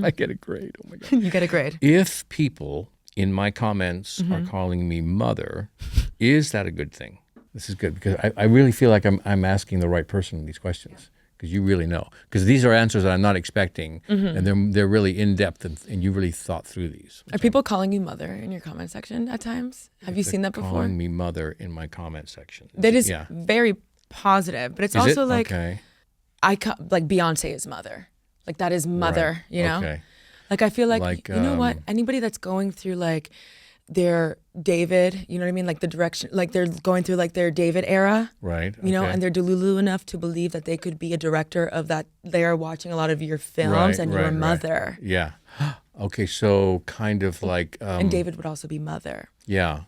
Speaker 2: I get a grade. Oh my God.
Speaker 1: You get a grade.
Speaker 2: If people in my comments are calling me mother, is that a good thing? This is good because I really feel like I'm asking the right person these questions because you really know. Because these are answers that I'm not expecting, and they're really in depth, and you really thought through these.
Speaker 1: Are people calling you mother in your comment section at times? Have you seen that before?
Speaker 2: Calling me mother in my comment section.
Speaker 1: That is
Speaker 2: yeah.
Speaker 1: very positive, but it's
Speaker 2: Is
Speaker 1: also
Speaker 2: it?
Speaker 1: like
Speaker 2: Okay.
Speaker 1: like Beyonce is mother. Like that is mother,
Speaker 2: Right.
Speaker 1: you know?
Speaker 2: Okay.
Speaker 1: Like I feel like,
Speaker 2: Like,
Speaker 1: you know what? Anybody that's going through like their David, you know what I mean? Like the direction, like they're going through like their David era.
Speaker 2: Right.
Speaker 1: You know,
Speaker 2: okay.
Speaker 1: and they're delulu enough to believe that they could be a director of that. They are watching a lot of your films and you're a mother.
Speaker 2: Yeah. Okay, so kind of like
Speaker 1: And David would also be mother.
Speaker 2: yeah,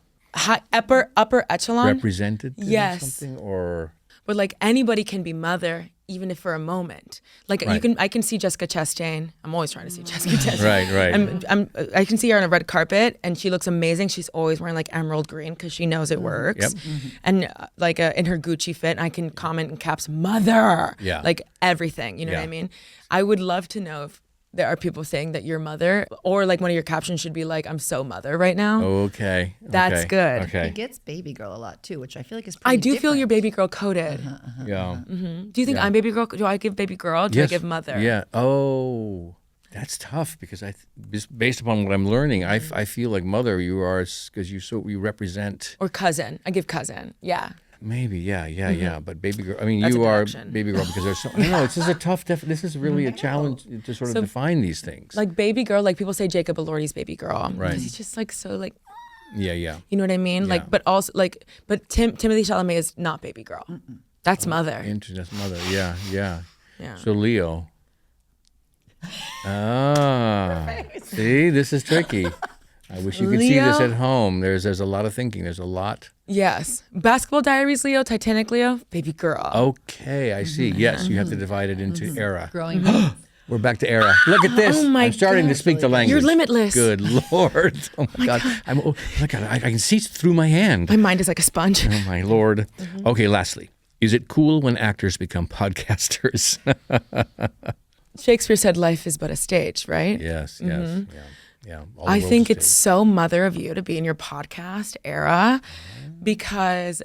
Speaker 1: Upper echelon.
Speaker 2: represented in
Speaker 1: Yes.
Speaker 2: something or
Speaker 1: But like anybody can be mother, even if for a moment. Like
Speaker 2: Right.
Speaker 1: I can see Jessica Chastain. I'm always trying to see Jessica Chastain.
Speaker 2: Right.
Speaker 1: I can see her on a red carpet, and she looks amazing. She's always wearing like emerald green because she knows it works.
Speaker 2: Yep.
Speaker 1: And like in her Gucci fit, I can comment in caps, mother.
Speaker 2: Yeah.
Speaker 1: Like everything. You know what I
Speaker 2: Yeah.
Speaker 1: mean? I would love to know if there are people saying that you're mother, or like one of your captions should be like, "I'm so mother right now."
Speaker 2: okay.
Speaker 1: That's
Speaker 2: okay,
Speaker 1: good.
Speaker 2: Okay.
Speaker 3: He gets baby girl a lot too, which I feel like is
Speaker 1: I
Speaker 3: pretty
Speaker 1: do feel
Speaker 3: different.
Speaker 1: your baby girl coded.
Speaker 2: Yeah.
Speaker 1: Do you think I'm baby girl? Do I give baby girl? Do I give mother?
Speaker 2: Yeah. Oh, that's tough because based upon what I'm learning, I feel like mother you are because you represent.
Speaker 1: Or cousin. I give cousin. Yeah.
Speaker 2: Maybe, yeah. But baby girl, I mean,
Speaker 1: That's
Speaker 2: you
Speaker 1: a
Speaker 2: are
Speaker 1: deduction.
Speaker 2: baby girl because there's so, I don't know, this is a tough, this is really a challenge to sort of define these things.
Speaker 1: Like baby girl, like people say Jacob Elordi's baby girl.
Speaker 2: Right.
Speaker 1: Because he's just like so like,
Speaker 2: Yeah.
Speaker 1: you know what I mean?
Speaker 2: Yeah.
Speaker 1: Like, but also like, but Timothy Chalamet is not baby girl. That's mother.
Speaker 2: Interesting, mother. Yeah.
Speaker 1: Yeah.
Speaker 2: So Leo. See, this is tricky. I wish you could see this
Speaker 1: Leo?
Speaker 2: at home. There's a lot of thinking. There's a lot.
Speaker 1: Yes. Basketball Diaries Leo, Titanic Leo, baby girl.
Speaker 2: Okay, I see. Yes, you have to divide it into era.
Speaker 3: Growing
Speaker 2: We're back to era. Look at this.
Speaker 1: Oh my
Speaker 2: I'm starting to
Speaker 1: God.
Speaker 2: speak the language.
Speaker 1: You're limitless.
Speaker 2: Good Lord. Oh my God. Look at it. I can see through my hand.
Speaker 1: My mind is like a sponge.
Speaker 2: Oh my Lord. Okay, lastly. Is it cool when actors become podcasters?
Speaker 1: Shakespeare said life is but a stage, right?
Speaker 2: Yes. Yeah. All the
Speaker 1: I
Speaker 2: world's
Speaker 1: think
Speaker 2: a
Speaker 1: it's
Speaker 2: stage.
Speaker 1: so mother of you to be in your podcast era because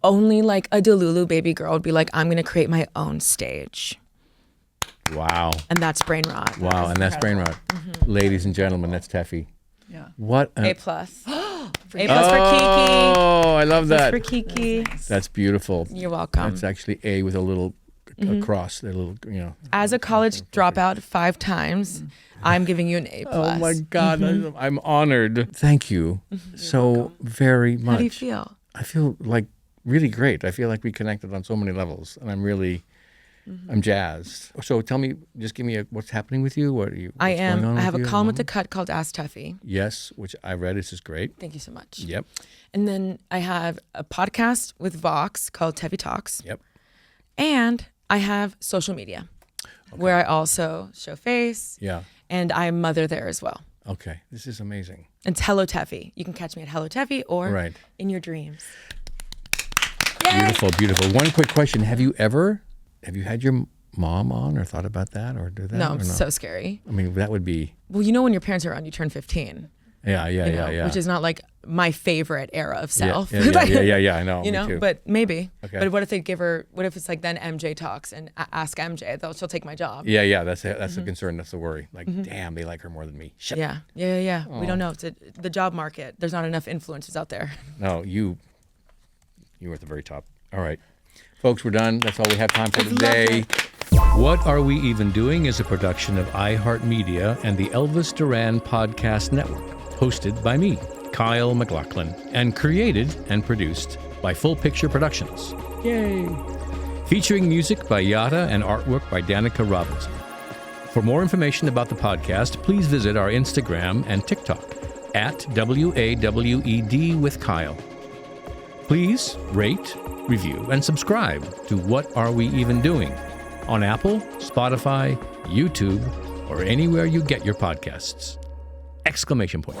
Speaker 1: only like a Delulu baby girl would be like, I'm going to create my own stage.
Speaker 2: Wow.
Speaker 1: And that's brain rot.
Speaker 2: Wow, and that's brain rot. Ladies and gentlemen, that's Tefi.
Speaker 3: Yeah.
Speaker 2: What
Speaker 1: A+.
Speaker 2: a...
Speaker 1: A+ for Kiki.
Speaker 2: Oh, I love
Speaker 1: That's
Speaker 2: that.
Speaker 1: for Kiki.
Speaker 2: That's beautiful.
Speaker 1: You're welcome.
Speaker 2: That's actually A with a little cross. A little,
Speaker 1: As a college dropout 5 times, I'm giving you an A+.
Speaker 2: Oh my God, I'm honored. Thank you so very much.
Speaker 1: How do you feel?
Speaker 2: I feel like really great. I feel like we connected on so many levels, and I'm really, I'm jazzed. So tell me, just give me what's happening with you. What's going on
Speaker 1: I have
Speaker 2: with
Speaker 1: a
Speaker 2: you?
Speaker 1: column with the Cut called Ask Tefi.
Speaker 2: Yes, which I read. This is great.
Speaker 1: Thank you so much.
Speaker 2: Yep.
Speaker 1: And then I have a podcast with Vox called Tefi Talks.
Speaker 2: Yep.
Speaker 1: And I have social media where I also show face.
Speaker 2: Yeah.
Speaker 1: And I'm mother there as well.
Speaker 2: Okay. This is amazing.
Speaker 1: And it's Hello Tefi. You can catch me at Hello Tefi or
Speaker 2: Right.
Speaker 1: in your dreams.
Speaker 2: Beautiful, beautiful. One quick question: Have you had your mom on, or thought about that, or do that?
Speaker 1: No,
Speaker 2: or
Speaker 1: I'm so scary.
Speaker 2: I mean, that would be.
Speaker 1: Well, you know when your parents are around, you turn 15.
Speaker 2: Yeah.
Speaker 1: You know, which is not like my favorite era of self.
Speaker 2: Yeah. I know.
Speaker 1: You
Speaker 2: me
Speaker 1: know,
Speaker 2: too.
Speaker 1: but maybe.
Speaker 2: Okay.
Speaker 1: But what if they give her? What if it's like then MJ talks and ask MJ? She'll take my job.
Speaker 2: Yeah. That's the concern. That's the worry. Like, damn, they like her more than me. Shit.
Speaker 1: Yeah. We don't know. It's the job market. There's not enough influencers out there.
Speaker 2: No, you were at the very top. All right, folks, we're done. That's all we have time for today. What Are We Even Doing is a production of iHeart Media and the Elvis Duran Podcast Network, hosted by me, Kyle MacLachlan, and created and produced by Full Picture Productions. Yay! Featuring music by Yada and artwork by Danica Robinson. For more information about the podcast, please visit our Instagram and TikTok at WAWED with Kyle. Please rate, review, and subscribe to What Are We Even Doing on Apple, Spotify, YouTube, or anywhere you get your podcasts. Exclamation point.